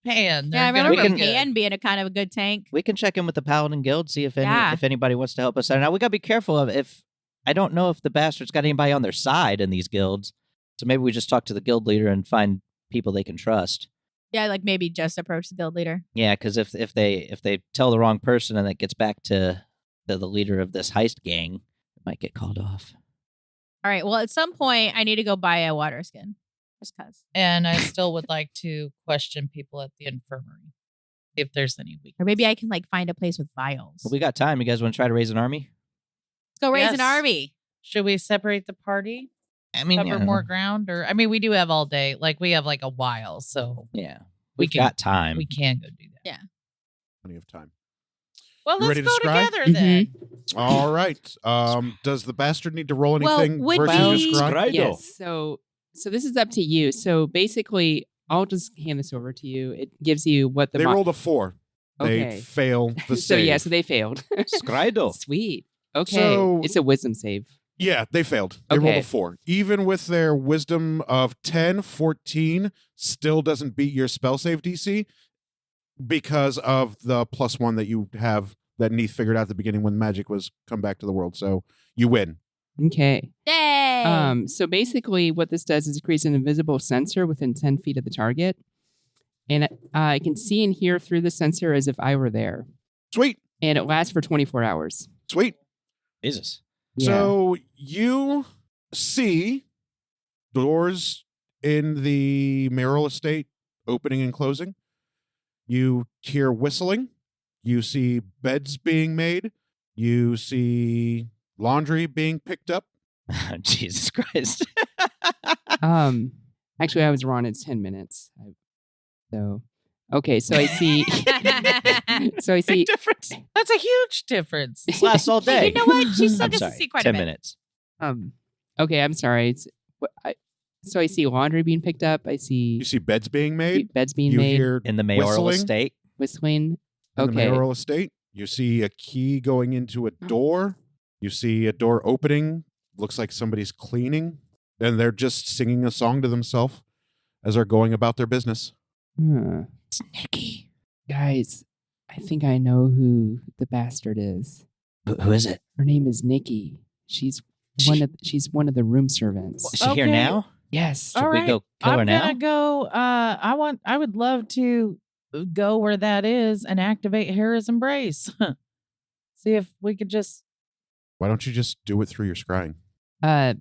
[SPEAKER 5] Pan.
[SPEAKER 2] Yeah, I
[SPEAKER 5] They're gonna
[SPEAKER 2] remember
[SPEAKER 5] be good.
[SPEAKER 2] Pan being a kind of a good tank.
[SPEAKER 3] We can check in with the Paladin Guild, see if
[SPEAKER 2] Yeah.
[SPEAKER 3] if anybody wants to help us out. Now we gotta be careful of if I don't know if the bastards got anybody on their side in these guilds. So maybe we just talk to the guild leader and find people they can trust.
[SPEAKER 2] Yeah, like maybe just approach the guild leader.
[SPEAKER 3] Yeah, because if they tell the wrong person and it gets back to the leader of this heist gang, it might get called off.
[SPEAKER 2] All right. Well, at some point, I need to go buy a water skin. Just cause.
[SPEAKER 5] And I still would like to question people at the infirmary if there's any weakness.
[SPEAKER 2] Or maybe I can like find a place with vials.
[SPEAKER 3] Well, we got time. You guys want to try to raise an army?
[SPEAKER 2] Let's go raise an
[SPEAKER 5] Yes.
[SPEAKER 2] army.
[SPEAKER 5] Should we separate the party?
[SPEAKER 3] I mean,
[SPEAKER 5] Cover more ground? Or I mean, we do have all day. Like we have like a while, so
[SPEAKER 3] yeah,
[SPEAKER 5] we
[SPEAKER 3] we've
[SPEAKER 5] can-
[SPEAKER 3] got time.
[SPEAKER 5] we can go do that.
[SPEAKER 1] Plenty of time.
[SPEAKER 5] Well,
[SPEAKER 1] You
[SPEAKER 5] let's
[SPEAKER 1] ready to
[SPEAKER 5] go
[SPEAKER 1] scry?
[SPEAKER 5] together then.
[SPEAKER 1] All right. Does the bastard need to roll
[SPEAKER 2] Well,
[SPEAKER 1] anything
[SPEAKER 2] would
[SPEAKER 1] versus
[SPEAKER 2] we-
[SPEAKER 1] your scry?
[SPEAKER 6] Scry.
[SPEAKER 4] Yes. So this is up to you. So basically, I'll just hand this over to you. It gives you what the
[SPEAKER 1] They rolled a 4. They
[SPEAKER 4] Okay.
[SPEAKER 1] fail the
[SPEAKER 4] so
[SPEAKER 1] save.
[SPEAKER 4] yeah, so they failed.
[SPEAKER 3] Scrido.
[SPEAKER 4] Sweet. Okay.
[SPEAKER 1] So-
[SPEAKER 4] It's a wisdom save.
[SPEAKER 1] Yeah, they failed. They rolled
[SPEAKER 4] Okay.
[SPEAKER 1] a 4. Even with their wisdom of 10, 14 still doesn't beat your spell save DC because of the +1 that you have that Neath figured out at the beginning when magic was come back to the world. So you win.
[SPEAKER 4] Okay.
[SPEAKER 2] Yay.
[SPEAKER 4] So basically, what this does is it creates an invisible sensor within 10 feet of the target. And I can see and hear through the sensor as if I were there.
[SPEAKER 1] Sweet.
[SPEAKER 4] And it lasts for 24 hours.
[SPEAKER 1] Sweet.
[SPEAKER 3] Jesus.
[SPEAKER 4] Yeah.
[SPEAKER 1] So you see doors in the mayoral estate opening and closing. You hear whistling. You see beds being made. You see laundry being picked up.
[SPEAKER 3] Jesus Christ.
[SPEAKER 4] Actually, I was wrong. It's 10 minutes. Okay. So I see. so I see.
[SPEAKER 3] Big difference.
[SPEAKER 5] That's a huge difference.
[SPEAKER 3] This lasts all day.
[SPEAKER 2] You know what? She still
[SPEAKER 3] I'm
[SPEAKER 2] gets to
[SPEAKER 3] sorry.
[SPEAKER 2] see quite
[SPEAKER 3] 10
[SPEAKER 2] a bit.
[SPEAKER 3] minutes.
[SPEAKER 4] Okay, I'm sorry. So I see laundry being picked up. I see
[SPEAKER 1] You see beds being made.
[SPEAKER 4] beds being
[SPEAKER 1] You
[SPEAKER 4] made.
[SPEAKER 1] hear
[SPEAKER 3] In the mayoral
[SPEAKER 1] whistling
[SPEAKER 3] estate.
[SPEAKER 4] Whistling.
[SPEAKER 1] in the
[SPEAKER 4] Okay.
[SPEAKER 1] mayoral estate. You see a key going into a door. You see a door opening. Looks like somebody's cleaning. And they're just singing a song to themselves as they're going about their business.
[SPEAKER 3] It's Nikki.
[SPEAKER 4] Guys, I think I know who the bastard is.
[SPEAKER 3] Who is it?
[SPEAKER 4] Her name is Nikki. She's one of the room servants.
[SPEAKER 3] Is she here
[SPEAKER 5] Okay.
[SPEAKER 3] now?
[SPEAKER 4] Yes.
[SPEAKER 3] Should
[SPEAKER 5] All
[SPEAKER 3] we
[SPEAKER 5] right.
[SPEAKER 3] go kill her
[SPEAKER 5] I'm
[SPEAKER 3] now?
[SPEAKER 5] gonna go. I would love to go where that is and activate Hera's embrace. See if we could just.
[SPEAKER 1] Why don't you just do it through your scrying?
[SPEAKER 2] that.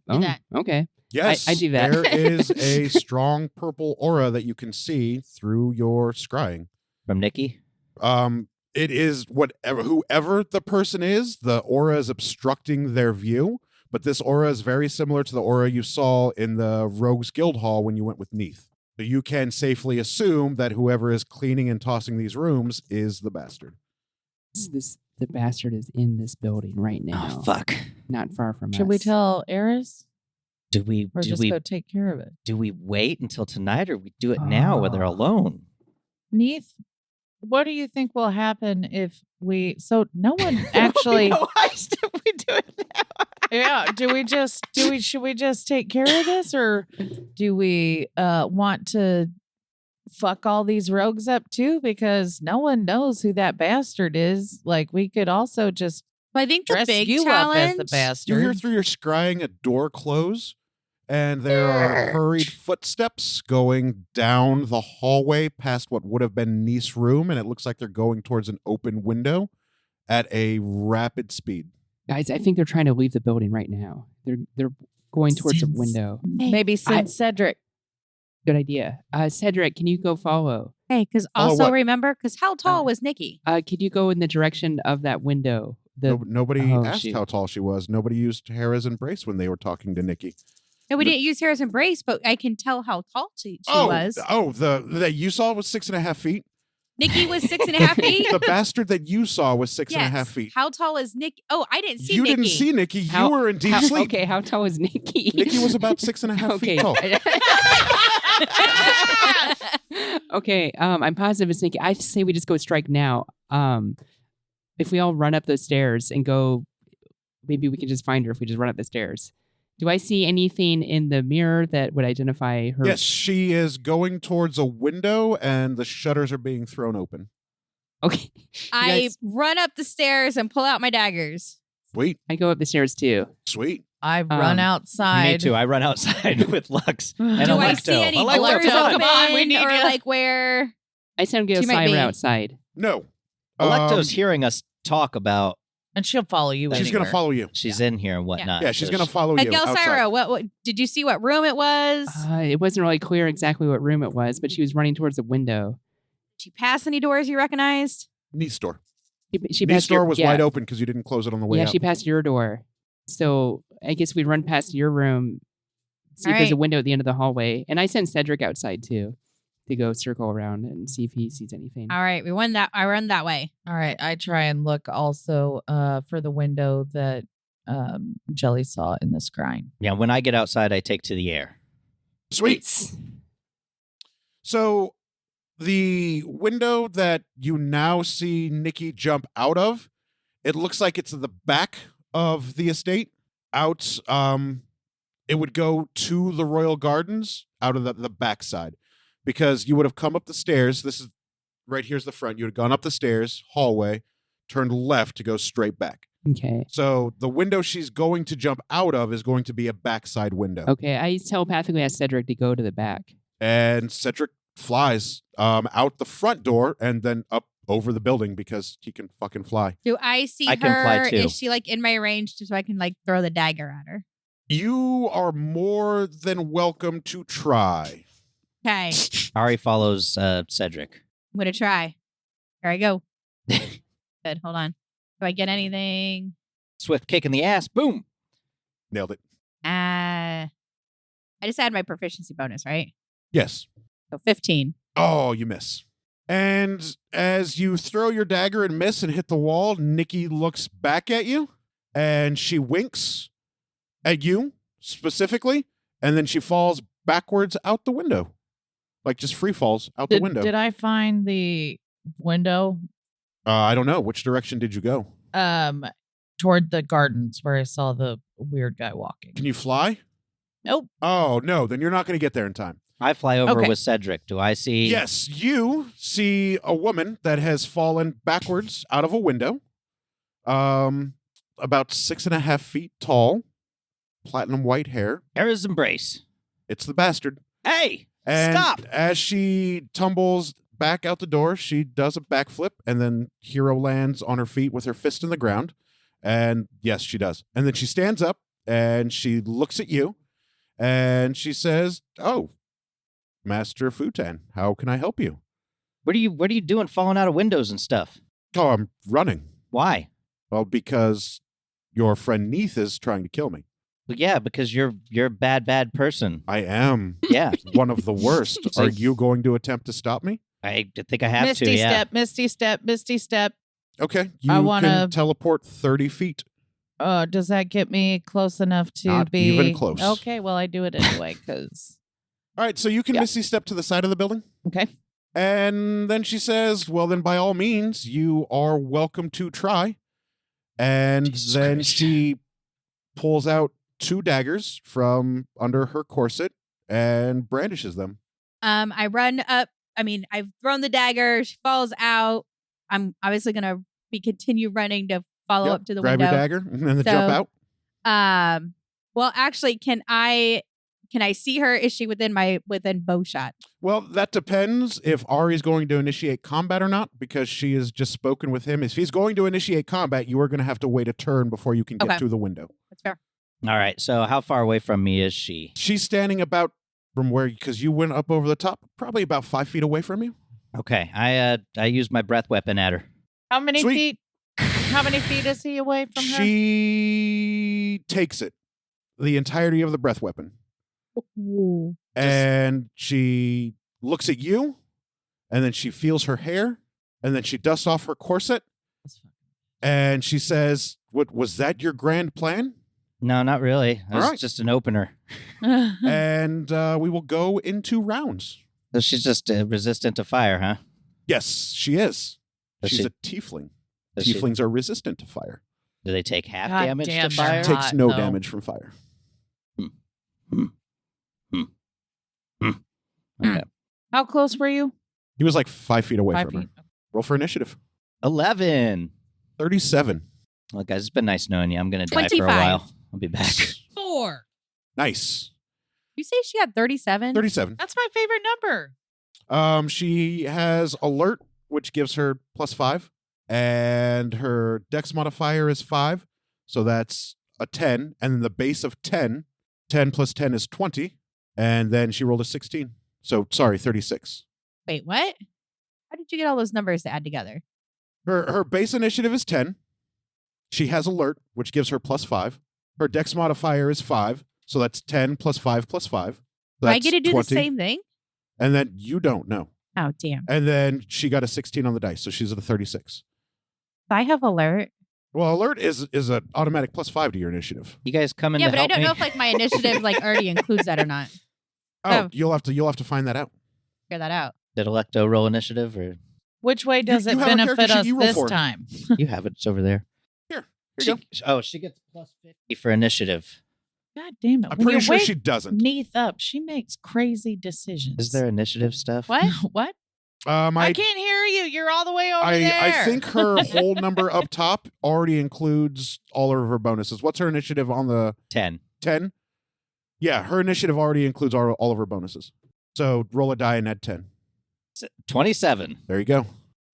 [SPEAKER 4] Okay.
[SPEAKER 1] Yes,
[SPEAKER 4] I do that.
[SPEAKER 1] There is a strong purple aura that you can see through your scrying.
[SPEAKER 3] From Nikki?
[SPEAKER 1] It is whoever the person is, the aura is obstructing their view, but this aura is very similar to the aura you saw in the Rogues Guild Hall when you went with Neath. So you can safely assume that whoever is cleaning and tossing these rooms is the bastard.
[SPEAKER 4] The bastard is in this building right now.
[SPEAKER 3] Oh, fuck.
[SPEAKER 4] Not far from us.
[SPEAKER 5] Should we tell Eris
[SPEAKER 3] Do we
[SPEAKER 5] or just go take care of it?
[SPEAKER 3] do we wait until tonight or we do it now where they're alone?
[SPEAKER 5] Neath, what do you think will happen if we? So no one actually.
[SPEAKER 3] If we do it now.
[SPEAKER 5] Yeah. Should we just take care of this, or do we want to fuck all these rogues up too? Because no one knows who that bastard is. Like, we could also just
[SPEAKER 2] But I think the
[SPEAKER 5] dress
[SPEAKER 2] big
[SPEAKER 5] you
[SPEAKER 2] challenge.
[SPEAKER 5] up as the bastard.
[SPEAKER 1] You hear through your scrying a door close, and there are hurried footsteps going down the hallway past what would have been Nice's room, and it looks like they're going towards an open window at a rapid speed.
[SPEAKER 4] Guys, I think they're trying to leave the building right now. They're going towards the window.
[SPEAKER 5] Maybe send Cedric.
[SPEAKER 4] Good idea. Cedric, can you go follow?
[SPEAKER 2] Hey, because
[SPEAKER 1] Follow
[SPEAKER 2] also
[SPEAKER 1] what?
[SPEAKER 2] remember, because how tall was Nikki?
[SPEAKER 4] Could you go in the direction of that window?
[SPEAKER 1] Nobody
[SPEAKER 4] Oh,
[SPEAKER 1] asked
[SPEAKER 4] shoot.
[SPEAKER 1] how tall she was. Nobody used Hera's embrace when they were talking to Nikki.
[SPEAKER 2] No, we didn't use Sarah's embrace, but I can tell how tall she was.
[SPEAKER 1] Oh, that you saw was 6.5 feet.
[SPEAKER 2] Nikki was 6.5 feet.
[SPEAKER 1] The bastard that you saw was 6.5
[SPEAKER 2] Yes.
[SPEAKER 1] feet.
[SPEAKER 2] How tall is Nikki? Oh, I didn't see
[SPEAKER 1] You
[SPEAKER 2] Nikki.
[SPEAKER 1] didn't see Nikki.
[SPEAKER 4] How-
[SPEAKER 1] you were in deep sleep.
[SPEAKER 4] Okay, how tall is Nikki?
[SPEAKER 1] Nikki was about 6.5 feet tall.
[SPEAKER 4] Okay, I'm positive it's Nikki. I say we just go strike now. If we all run up those stairs and go, maybe we can just find her if we just run up the stairs. Do I see anything in the mirror that would identify her?
[SPEAKER 1] Yes, she is going towards a window, and the shutters are being thrown open.
[SPEAKER 4] Okay.
[SPEAKER 2] I
[SPEAKER 4] Guys,
[SPEAKER 2] run up the stairs and pull out my daggers.
[SPEAKER 1] Sweet,
[SPEAKER 4] I go up the stairs too.
[SPEAKER 1] sweet.
[SPEAKER 5] I run outside.
[SPEAKER 3] Me too. I run outside with Lux and
[SPEAKER 2] Do I
[SPEAKER 3] Electo.
[SPEAKER 2] see any
[SPEAKER 3] Electo,
[SPEAKER 2] doors
[SPEAKER 5] come on.
[SPEAKER 2] open
[SPEAKER 5] Come on, we need
[SPEAKER 2] or
[SPEAKER 5] you.
[SPEAKER 2] like where?
[SPEAKER 4] I said I'm going
[SPEAKER 2] She
[SPEAKER 4] to
[SPEAKER 2] might
[SPEAKER 4] sign her
[SPEAKER 2] be.
[SPEAKER 4] outside.
[SPEAKER 1] No.
[SPEAKER 3] Electo's hearing us talk about
[SPEAKER 5] And she'll follow you.
[SPEAKER 1] She's going to
[SPEAKER 5] anywhere.
[SPEAKER 1] follow you.
[SPEAKER 3] she's in here and whatnot.
[SPEAKER 1] Yeah, she's
[SPEAKER 3] so
[SPEAKER 1] going to follow you.
[SPEAKER 2] Miguel
[SPEAKER 1] outside.
[SPEAKER 2] Syro, what did you see what room it was?
[SPEAKER 4] It wasn't really clear exactly what room it was, but she was running towards the window.
[SPEAKER 2] Did she pass any doors you recognized?
[SPEAKER 1] Nice door.
[SPEAKER 4] She
[SPEAKER 1] Nice
[SPEAKER 4] passed your-
[SPEAKER 1] door was
[SPEAKER 4] yeah.
[SPEAKER 1] wide open because you didn't close it on the way
[SPEAKER 4] Yeah,
[SPEAKER 1] out.
[SPEAKER 4] she passed your door. So I guess we'd run past your room, see if there's a
[SPEAKER 2] Alright.
[SPEAKER 4] window at the end of the hallway. And I sent Cedric outside too to go circle around and see if he sees anything.
[SPEAKER 2] All right, I run that way.
[SPEAKER 5] All right. I try and look also for the window that Jelly saw in the scrying.
[SPEAKER 3] Yeah, when I get outside, I take to the air.
[SPEAKER 1] Sweet. So the window that you now see Nikki jump out of, it looks like it's the back of the estate. Out, it would go to the Royal Gardens out of the back side, because you would have come up the stairs. This is right here's the front. You would have gone up the stairs, hallway, turned left to go straight back.
[SPEAKER 4] Okay.
[SPEAKER 1] So the window she's going to jump out of is going to be a backside window.
[SPEAKER 4] Okay. I telepathically asked Cedric to go to the back.
[SPEAKER 1] And Cedric flies out the front door and then up over the building because he can fucking fly.
[SPEAKER 2] Do I see
[SPEAKER 3] I can fly
[SPEAKER 2] her?
[SPEAKER 3] too.
[SPEAKER 2] Is she like in my range so I can like throw the dagger at her?
[SPEAKER 1] You are more than welcome to try.
[SPEAKER 2] Okay,
[SPEAKER 3] Ari follows Cedric.
[SPEAKER 2] I'm gonna try. Here I go. Good. Hold on. Do I get anything?
[SPEAKER 3] Swift kick in the ass. Boom.
[SPEAKER 1] Nailed it.
[SPEAKER 2] I just add my proficiency bonus, right?
[SPEAKER 1] Yes.
[SPEAKER 2] So 15.
[SPEAKER 1] Oh, you miss. And as you throw your dagger and miss and hit the wall, Nikki looks back at you and she winks at you specifically, and then she falls backwards out the window. Like just free falls out the window.
[SPEAKER 5] Did I find the window
[SPEAKER 1] I don't know. Which direction did you go?
[SPEAKER 5] toward the gardens where I saw the weird guy walking?
[SPEAKER 1] Can you fly?
[SPEAKER 5] Nope.
[SPEAKER 1] Oh, no. Then you're not going to get there in time.
[SPEAKER 3] I fly over
[SPEAKER 5] Okay.
[SPEAKER 3] with Cedric. Do I see?
[SPEAKER 1] Yes, you see a woman that has fallen backwards out of a window, about 6.5 feet tall, platinum white hair.
[SPEAKER 3] Hera's embrace.
[SPEAKER 1] It's the bastard.
[SPEAKER 3] Hey,
[SPEAKER 1] And
[SPEAKER 3] stop.
[SPEAKER 1] as she tumbles back out the door, she does a backflip, and then Hero lands on her feet with her fist in the ground. And yes, she does. And then she stands up and she looks at you and she says, "Oh, Master Futan, how can I help you?"
[SPEAKER 3] What are you doing falling out of windows and stuff?
[SPEAKER 1] "Oh, I'm running."
[SPEAKER 3] Why?
[SPEAKER 1] "Well, because your friend Neith is trying to kill me."
[SPEAKER 3] Well, yeah, because you're a bad person.
[SPEAKER 1] "I am
[SPEAKER 3] Yeah,
[SPEAKER 1] one of the worst.
[SPEAKER 3] So-
[SPEAKER 1] Are you going to attempt to stop me?"
[SPEAKER 3] I think I have
[SPEAKER 5] Misty
[SPEAKER 3] to. Yeah.
[SPEAKER 5] step, Misty step, Misty step.
[SPEAKER 1] "Okay, you
[SPEAKER 5] I wanna-
[SPEAKER 1] can teleport 30 feet.
[SPEAKER 5] Does that get me close enough to
[SPEAKER 1] Not
[SPEAKER 5] be
[SPEAKER 1] even close.
[SPEAKER 5] Okay, well I do it anyway because
[SPEAKER 1] All right, so you can
[SPEAKER 5] Yeah.
[SPEAKER 1] Misty step to the side of the building.
[SPEAKER 5] okay.
[SPEAKER 1] And then she says, "Well, then by all means, you are welcome to try." And
[SPEAKER 3] Jesus
[SPEAKER 1] then
[SPEAKER 3] Christ.
[SPEAKER 1] she pulls out 2 daggers from under her corset and brandishes them.
[SPEAKER 2] I run up I've thrown the dagger. She falls out. I'm obviously gonna continue running to follow up to the
[SPEAKER 1] grab
[SPEAKER 2] window.
[SPEAKER 1] your dagger and then jump out.
[SPEAKER 2] Well, actually, can I see her? Is she within bow shot?
[SPEAKER 1] Well, that depends if Ari's going to initiate combat or not, because she has just spoken with him. If he's going to initiate combat, you are going to have to wait a turn before you can get through the window.
[SPEAKER 2] That's fair.
[SPEAKER 3] All right. So how far away from me is she?
[SPEAKER 1] She's standing about from where, because you went up over the top, probably about 5 feet away from you.
[SPEAKER 3] Okay. I used my breath weapon at her.
[SPEAKER 5] How many
[SPEAKER 1] Sweet.
[SPEAKER 5] feet? How many feet is he away from her?
[SPEAKER 1] She takes it, the entirety of the breath weapon.
[SPEAKER 5] Ooh.
[SPEAKER 1] And she looks at you, and then she feels her hair, and then she dusts off her corset, and she says, "What was that? Your grand plan?"
[SPEAKER 3] No, not really. It was
[SPEAKER 1] All right.
[SPEAKER 3] just an opener.
[SPEAKER 1] And we will go into rounds.
[SPEAKER 3] So she's just resistant to fire, huh?
[SPEAKER 1] Yes, she is.
[SPEAKER 3] Does
[SPEAKER 1] She's
[SPEAKER 3] she-
[SPEAKER 1] a tiefling.
[SPEAKER 3] does she-
[SPEAKER 1] Tieflings are resistant to fire.
[SPEAKER 3] Do they take half
[SPEAKER 5] God
[SPEAKER 3] damage
[SPEAKER 5] damn,
[SPEAKER 3] to
[SPEAKER 5] they're
[SPEAKER 3] fire?
[SPEAKER 5] hot.
[SPEAKER 1] Takes no
[SPEAKER 5] no.
[SPEAKER 1] damage from fire.
[SPEAKER 3] Okay.
[SPEAKER 5] How close were you?
[SPEAKER 1] He was like 5 feet away
[SPEAKER 5] 5
[SPEAKER 1] from
[SPEAKER 5] feet.
[SPEAKER 1] her. Roll for initiative.
[SPEAKER 3] 11.
[SPEAKER 1] 37.
[SPEAKER 3] Well, guys, it's been nice knowing you. I'm going to die for a
[SPEAKER 2] 25.
[SPEAKER 3] while. I'll be back.
[SPEAKER 5] 4.
[SPEAKER 1] Nice.
[SPEAKER 2] You say she had 37?
[SPEAKER 1] 37.
[SPEAKER 5] That's my favorite number.
[SPEAKER 1] She has alert, which gives her +5, and her dex modifier is 5, so that's a 10, and then the base of 10 plus 10 is 20, and then she rolled a 16. So, sorry, 36.
[SPEAKER 2] Wait, what? How did you get all those numbers to add together?
[SPEAKER 1] Her base initiative is 10. She has alert, which gives her +5. Her dex modifier is 5, so that's 10 plus 5 plus 5.
[SPEAKER 2] Do I
[SPEAKER 1] That's
[SPEAKER 2] get to do
[SPEAKER 1] 20.
[SPEAKER 2] the same thing?
[SPEAKER 1] And then you don't know.
[SPEAKER 2] Oh, damn.
[SPEAKER 1] And then she got a 16 on the dice, so she's at a 36.
[SPEAKER 2] I have alert.
[SPEAKER 1] Well, alert is an automatic +5 to your initiative.
[SPEAKER 3] You guys coming
[SPEAKER 2] Yeah,
[SPEAKER 3] to
[SPEAKER 2] but I
[SPEAKER 3] help
[SPEAKER 2] don't
[SPEAKER 3] me?
[SPEAKER 2] know if like my initiative like already includes that or not.
[SPEAKER 1] Oh,
[SPEAKER 2] Oh.
[SPEAKER 1] you'll have to find that out.
[SPEAKER 2] Figure that out.
[SPEAKER 3] Did Electo roll initiative, or
[SPEAKER 5] Which way does
[SPEAKER 1] you
[SPEAKER 5] it
[SPEAKER 1] have a
[SPEAKER 5] benefit
[SPEAKER 1] character sheet
[SPEAKER 5] us
[SPEAKER 1] you roll
[SPEAKER 5] this
[SPEAKER 1] for.
[SPEAKER 5] time?
[SPEAKER 3] you have it? It's over there.
[SPEAKER 1] Here you go.
[SPEAKER 3] She gets +50 for initiative.
[SPEAKER 5] God damn it.
[SPEAKER 1] I'm
[SPEAKER 5] When
[SPEAKER 1] pretty
[SPEAKER 5] you
[SPEAKER 1] sure
[SPEAKER 5] wake
[SPEAKER 1] she doesn't.
[SPEAKER 5] Neath up, she makes crazy decisions.
[SPEAKER 3] Is there initiative stuff?
[SPEAKER 2] What?
[SPEAKER 5] What?
[SPEAKER 1] I
[SPEAKER 5] I can't hear you. You're all the way over
[SPEAKER 1] I
[SPEAKER 5] there.
[SPEAKER 1] think her whole number up top already includes all of her bonuses. What's her initiative on the
[SPEAKER 3] 10.
[SPEAKER 1] 10? Yeah, her initiative already includes all of her bonuses. So roll a die and add 10.
[SPEAKER 3] 27.
[SPEAKER 1] There you go.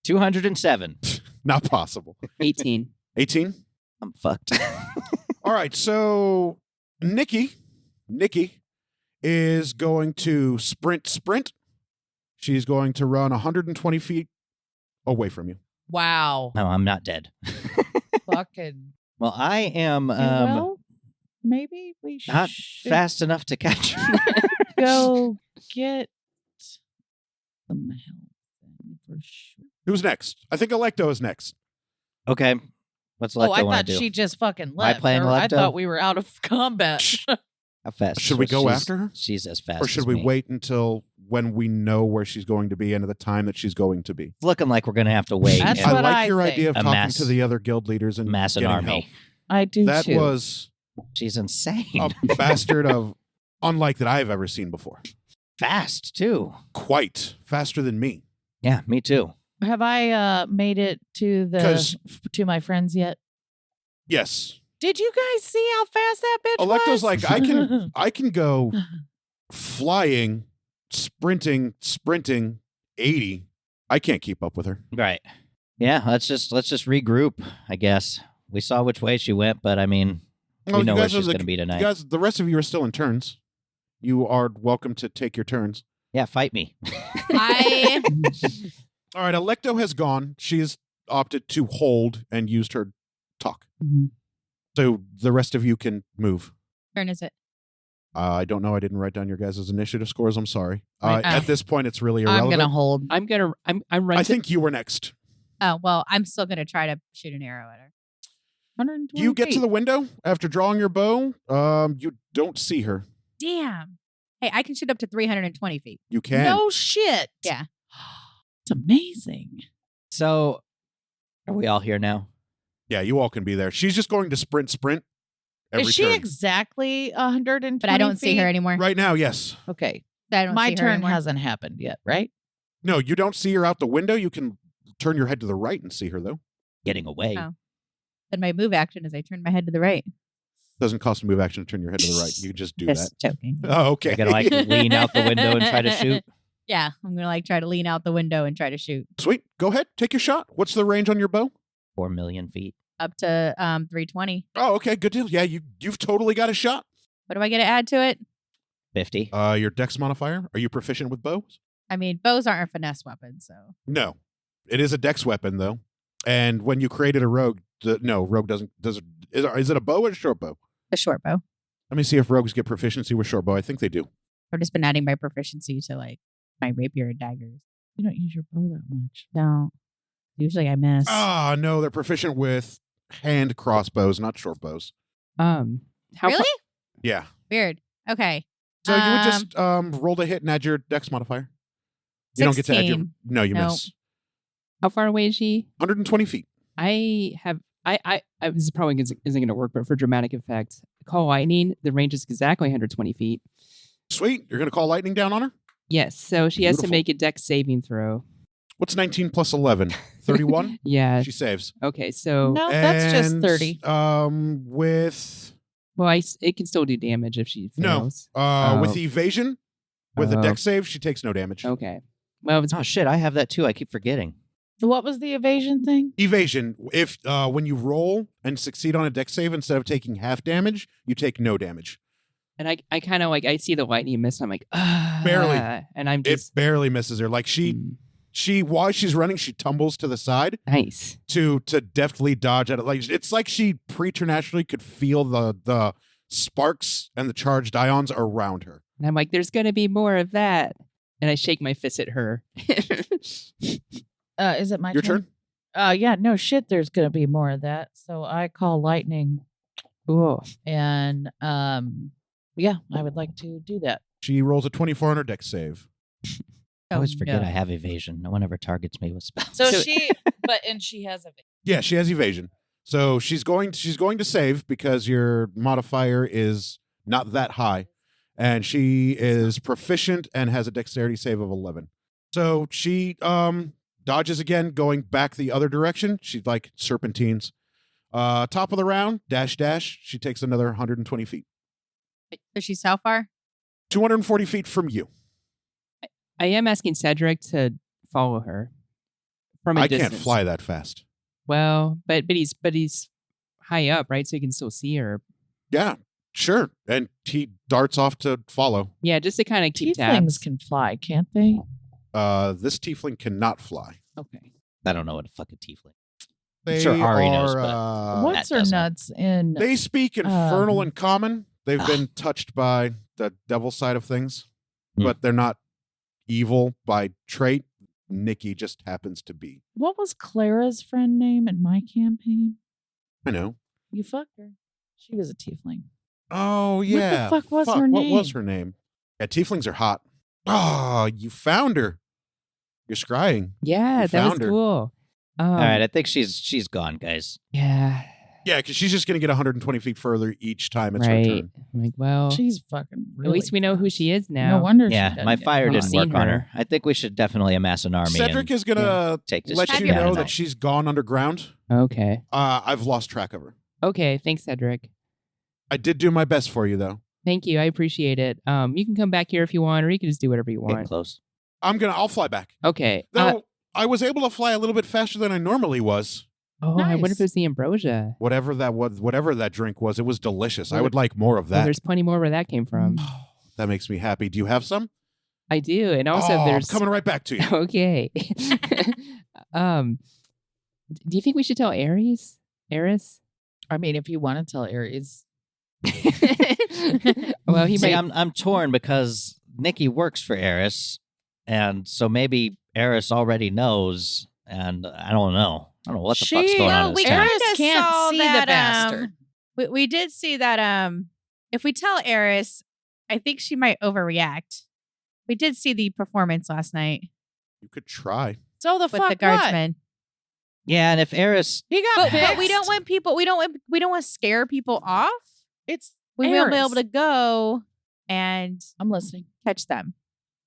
[SPEAKER 3] 207.
[SPEAKER 1] Not possible.
[SPEAKER 4] 18.
[SPEAKER 1] 18?
[SPEAKER 3] I'm fucked.
[SPEAKER 1] All right, so Nikki is going to sprint. She's going to run 120 feet away from you.
[SPEAKER 5] Wow.
[SPEAKER 3] No, I'm not dead.
[SPEAKER 5] Fucking.
[SPEAKER 3] Well, I am
[SPEAKER 5] well, maybe we
[SPEAKER 3] not
[SPEAKER 5] should
[SPEAKER 3] fast enough to catch her.
[SPEAKER 5] go get some help then, for sure.
[SPEAKER 1] Who's next? I think Electo is next.
[SPEAKER 3] Okay. What's Electo
[SPEAKER 5] Oh, I
[SPEAKER 3] want
[SPEAKER 5] thought
[SPEAKER 3] to do?
[SPEAKER 5] she just fucking
[SPEAKER 3] Am I
[SPEAKER 5] left.
[SPEAKER 3] playing
[SPEAKER 5] or I
[SPEAKER 3] Electo?
[SPEAKER 5] thought we were out of combat.
[SPEAKER 3] How fast?
[SPEAKER 1] Should we go
[SPEAKER 3] She's-
[SPEAKER 1] after her?
[SPEAKER 3] She's as fast
[SPEAKER 1] Or should
[SPEAKER 3] as
[SPEAKER 1] we
[SPEAKER 3] me.
[SPEAKER 1] wait until when we know where she's going to be and at the time that she's going to be?
[SPEAKER 3] It's looking like we're going to have to wait
[SPEAKER 5] That's
[SPEAKER 3] and
[SPEAKER 1] I
[SPEAKER 5] what
[SPEAKER 1] like
[SPEAKER 5] I
[SPEAKER 1] your
[SPEAKER 5] think.
[SPEAKER 1] idea of
[SPEAKER 3] A
[SPEAKER 1] talking
[SPEAKER 3] mass-
[SPEAKER 1] to the other guild leaders and
[SPEAKER 3] mass an
[SPEAKER 1] getting
[SPEAKER 3] army.
[SPEAKER 1] help.
[SPEAKER 5] I do
[SPEAKER 1] That
[SPEAKER 5] too.
[SPEAKER 1] was
[SPEAKER 3] She's insane.
[SPEAKER 1] a bastard of unlike that I've ever seen before.
[SPEAKER 3] Fast, too.
[SPEAKER 1] Quite faster than me.
[SPEAKER 3] Yeah, me too.
[SPEAKER 5] Have I made it to
[SPEAKER 1] 'Cause-
[SPEAKER 5] to my friends yet?
[SPEAKER 1] Yes.
[SPEAKER 5] Did you guys see how fast that bitch
[SPEAKER 1] Electo's
[SPEAKER 5] was?
[SPEAKER 1] like, I can go flying, sprinting 80. I can't keep up with her.
[SPEAKER 3] Right. Yeah, let's just regroup, I guess. We saw which way she went, but I mean,
[SPEAKER 1] Oh,
[SPEAKER 3] we know
[SPEAKER 1] you
[SPEAKER 3] where
[SPEAKER 1] guys are
[SPEAKER 3] she's
[SPEAKER 1] the-
[SPEAKER 3] going to be tonight.
[SPEAKER 1] You guys, the rest of you are still in turns. You are welcome to take your turns.
[SPEAKER 3] Yeah, fight me.
[SPEAKER 2] I
[SPEAKER 1] All right, Electo has gone. She's opted to hold and used her talk.
[SPEAKER 5] Mhm.
[SPEAKER 1] So the rest of you can move.
[SPEAKER 2] turn is it?
[SPEAKER 1] I don't know. I didn't write down your guys' initiative scores. I'm sorry.
[SPEAKER 5] Right.
[SPEAKER 1] At this point, it's really
[SPEAKER 5] I'm
[SPEAKER 1] irrelevant.
[SPEAKER 5] gonna hold.
[SPEAKER 4] I'm running.
[SPEAKER 1] I think you were next.
[SPEAKER 2] Oh well, I'm still gonna try to shoot an arrow at her.
[SPEAKER 5] 120
[SPEAKER 1] You get to
[SPEAKER 5] feet.
[SPEAKER 1] the window after drawing your bow. You don't see her.
[SPEAKER 2] Damn. Hey, I can shoot up to 320 feet.
[SPEAKER 1] You can.
[SPEAKER 5] No shit.
[SPEAKER 2] Yeah.
[SPEAKER 5] It's amazing.
[SPEAKER 3] So, are we all here now?
[SPEAKER 1] Yeah, you all can be there. She's just going to sprint every
[SPEAKER 5] Is she
[SPEAKER 1] turn.
[SPEAKER 5] exactly 120
[SPEAKER 2] But I don't see her
[SPEAKER 5] feet?
[SPEAKER 2] anymore.
[SPEAKER 1] Right now, yes.
[SPEAKER 5] Okay.
[SPEAKER 2] I don't
[SPEAKER 5] My
[SPEAKER 2] see her
[SPEAKER 5] turn
[SPEAKER 2] anymore.
[SPEAKER 5] hasn't happened yet, right?
[SPEAKER 1] No, you don't see her out the window. You can turn your head to the right and see her, though.
[SPEAKER 3] Getting away.
[SPEAKER 2] Oh. Then my move action is I turn my head to the right.
[SPEAKER 1] Doesn't cost a move action to turn your head to the right. You can just do
[SPEAKER 2] Just
[SPEAKER 1] that.
[SPEAKER 2] joking.
[SPEAKER 1] Oh, okay.
[SPEAKER 3] You're going to lean out the window and try to shoot.
[SPEAKER 2] Yeah, I'm gonna try to lean out the window and try to shoot
[SPEAKER 1] Sweet. Go ahead. Take your shot. What's the range on your bow?
[SPEAKER 3] 4 million feet.
[SPEAKER 2] up to 320.
[SPEAKER 1] Oh, okay. Good deal. Yeah, you've totally got a shot.
[SPEAKER 2] What do I get to add to it?
[SPEAKER 3] 50.
[SPEAKER 1] Your dex modifier. Are you proficient with bows?
[SPEAKER 2] I mean, bows aren't a finesse weapon, so
[SPEAKER 1] No. It is a dex weapon, though. And when you created a rogue, rogue doesn't. Is it a bow or a short bow?
[SPEAKER 2] a short bow.
[SPEAKER 1] Let me see if rogues get proficiency with short bow. I think they do.
[SPEAKER 2] I've just been adding my proficiency to like my rapier and daggers.
[SPEAKER 5] You don't use your bow that much.
[SPEAKER 2] No, usually I miss.
[SPEAKER 1] Ah, no, they're proficient with hand crossbows, not short bows.
[SPEAKER 4] How
[SPEAKER 2] Really?
[SPEAKER 1] Yeah.
[SPEAKER 2] Weird. Okay.
[SPEAKER 1] So you would just roll the hit and add your dex modifier. You don't get to add your.
[SPEAKER 2] 16.
[SPEAKER 1] No, you
[SPEAKER 2] Nope.
[SPEAKER 1] miss.
[SPEAKER 4] How far away is she?
[SPEAKER 1] 120 feet.
[SPEAKER 4] I this probably isn't going to work, but for dramatic effect, call lightning. The range is exactly 120 feet.
[SPEAKER 1] Sweet. You're going to call lightning down on her?
[SPEAKER 4] Yes, so she has to
[SPEAKER 1] Beautiful.
[SPEAKER 4] make a dex saving throw.
[SPEAKER 1] What's 19 plus 11? 31?
[SPEAKER 4] Yeah.
[SPEAKER 1] She saves.
[SPEAKER 4] Okay, so
[SPEAKER 5] No, that's just
[SPEAKER 1] And,
[SPEAKER 5] 30.
[SPEAKER 1] With
[SPEAKER 4] well, it can still do damage if she
[SPEAKER 1] No.
[SPEAKER 4] fails.
[SPEAKER 1] with evasion, with a
[SPEAKER 4] Oh.
[SPEAKER 1] dex save, she takes no damage.
[SPEAKER 4] Okay. Well, if it's
[SPEAKER 3] Oh, shit. I have that too. I keep forgetting.
[SPEAKER 5] What was the evasion thing?
[SPEAKER 1] Evasion, if when you roll and succeed on a dex save, instead of taking half damage, you take no damage.
[SPEAKER 4] and I kind of like I see the lightning miss. I'm like,
[SPEAKER 1] Barely.
[SPEAKER 4] and I'm
[SPEAKER 1] It
[SPEAKER 4] just
[SPEAKER 1] barely misses her. Like she while she's running, she tumbles to the side
[SPEAKER 4] nice.
[SPEAKER 1] to deftly dodge at it. Like it's like she preternaturally could feel the sparks and the charged ions around her.
[SPEAKER 4] And I'm like, there's gonna be more of that. And I shake my fist at her.
[SPEAKER 5] Is it my
[SPEAKER 1] Your turn?
[SPEAKER 5] Yeah, no shit, there's going to be more of that. So I call lightning
[SPEAKER 4] Ooh.
[SPEAKER 5] and yeah, I would like to do that.
[SPEAKER 1] She rolls a 24 on her dex save.
[SPEAKER 3] I always forget
[SPEAKER 5] no.
[SPEAKER 3] I have evasion. No one ever targets me with spells.
[SPEAKER 5] So she and she has a
[SPEAKER 1] Yeah, she has evasion. So she's going to save because your modifier is not that high. And she is proficient and has a dexterity save of 11. So she dodges again, going back the other direction. She's like serpentines. Top of the round, dash. She takes another 120 feet.
[SPEAKER 2] So she's how far?
[SPEAKER 1] 240 feet from you.
[SPEAKER 4] I am asking Cedric to follow her from a
[SPEAKER 1] I
[SPEAKER 4] distance.
[SPEAKER 1] can't fly that fast.
[SPEAKER 4] Well, but he's high up, right? So you can still see her.
[SPEAKER 1] Yeah, sure. And he darts off to follow.
[SPEAKER 4] Yeah, just to kind of keep
[SPEAKER 5] Tieflings
[SPEAKER 4] tabs.
[SPEAKER 5] can fly, can't they?
[SPEAKER 1] This tiefling cannot fly.
[SPEAKER 4] Okay.
[SPEAKER 3] I don't know what a fucking tiefling.
[SPEAKER 1] They
[SPEAKER 3] sure Ari
[SPEAKER 1] are,
[SPEAKER 3] knows, but-
[SPEAKER 5] What's
[SPEAKER 3] that
[SPEAKER 5] her
[SPEAKER 3] doesn't-
[SPEAKER 5] nuts in?
[SPEAKER 1] they speak infernal
[SPEAKER 5] Um,
[SPEAKER 1] and common. They've been touched by the devil side of things,
[SPEAKER 3] Hmm.
[SPEAKER 1] but they're not evil by trait. Nikki just happens to be.
[SPEAKER 5] What was Clara's friend name in my campaign?
[SPEAKER 1] I know.
[SPEAKER 5] You fucked her. She was a tiefling.
[SPEAKER 1] Oh,
[SPEAKER 5] the
[SPEAKER 1] yeah.
[SPEAKER 5] fuck was her
[SPEAKER 1] What was
[SPEAKER 5] name?
[SPEAKER 1] her name? Yeah, tieflings are hot. Oh, you found her. You're scrying.
[SPEAKER 4] Yeah,
[SPEAKER 1] You
[SPEAKER 4] that was
[SPEAKER 1] found her.
[SPEAKER 4] cool.
[SPEAKER 3] All right, I think she's gone, guys.
[SPEAKER 4] Yeah.
[SPEAKER 1] Yeah, because she's just going to get 120 feet further each time it's her
[SPEAKER 4] Right.
[SPEAKER 1] turn.
[SPEAKER 4] I'm like, well,
[SPEAKER 5] She's fucking really
[SPEAKER 4] at least we know who
[SPEAKER 5] fast.
[SPEAKER 4] she is now.
[SPEAKER 5] No wonder she
[SPEAKER 3] Yeah,
[SPEAKER 5] doesn't
[SPEAKER 3] my
[SPEAKER 5] get
[SPEAKER 3] fire
[SPEAKER 4] We've
[SPEAKER 3] didn't
[SPEAKER 4] seen
[SPEAKER 3] work on
[SPEAKER 4] her.
[SPEAKER 3] her. I think we should definitely amass an army.
[SPEAKER 1] Cedric
[SPEAKER 3] and
[SPEAKER 1] is going to
[SPEAKER 3] take this
[SPEAKER 1] let
[SPEAKER 3] shit
[SPEAKER 1] you
[SPEAKER 3] down
[SPEAKER 1] know
[SPEAKER 3] tonight.
[SPEAKER 1] that she's gone underground.
[SPEAKER 4] Okay.
[SPEAKER 1] I've lost track of her.
[SPEAKER 4] Okay. Thanks, Cedric.
[SPEAKER 1] I did do my best for you, though.
[SPEAKER 4] Thank you. I appreciate it. You can come back here if you want, or you can just do whatever you
[SPEAKER 3] Get
[SPEAKER 4] want.
[SPEAKER 3] close.
[SPEAKER 1] I'll fly back.
[SPEAKER 4] Okay.
[SPEAKER 1] Though I was able to fly a little bit faster than I normally was.
[SPEAKER 4] I wonder
[SPEAKER 5] Nice.
[SPEAKER 4] if it's the ambrosia.
[SPEAKER 1] Whatever that drink was, it was delicious. I
[SPEAKER 4] Well,
[SPEAKER 1] would like more of
[SPEAKER 4] Well,
[SPEAKER 1] that.
[SPEAKER 4] there's plenty more where that came from.
[SPEAKER 1] That makes me happy. Do you have some?
[SPEAKER 4] I do, and also
[SPEAKER 1] Oh,
[SPEAKER 4] there's
[SPEAKER 1] I'm coming right back to you.
[SPEAKER 4] okay. Do you think we should tell Aries? Eris?
[SPEAKER 5] I mean, if you want to tell Aries,
[SPEAKER 4] Well, he
[SPEAKER 3] See,
[SPEAKER 4] might.
[SPEAKER 3] I'm torn because Nikki works for Eris, and so maybe Eris already knows, and I don't know. I don't know what the fuck's going on in
[SPEAKER 2] we
[SPEAKER 3] this town.
[SPEAKER 2] kinda
[SPEAKER 5] Eris can't
[SPEAKER 2] saw
[SPEAKER 5] see
[SPEAKER 2] that,
[SPEAKER 5] the bastard.
[SPEAKER 2] We did see that if we tell Eris, I think she might overreact. We did see the performance last night
[SPEAKER 1] You could try.
[SPEAKER 5] So the
[SPEAKER 2] with
[SPEAKER 5] fuck
[SPEAKER 2] the guardsmen.
[SPEAKER 3] Yeah, and if Eris,
[SPEAKER 5] What? He got
[SPEAKER 2] But we
[SPEAKER 5] fixed.
[SPEAKER 2] don't want people. We don't want to scare people off.
[SPEAKER 5] It's
[SPEAKER 2] We won't be able
[SPEAKER 5] Eris.
[SPEAKER 2] to go and
[SPEAKER 5] I'm listening.
[SPEAKER 2] catch them.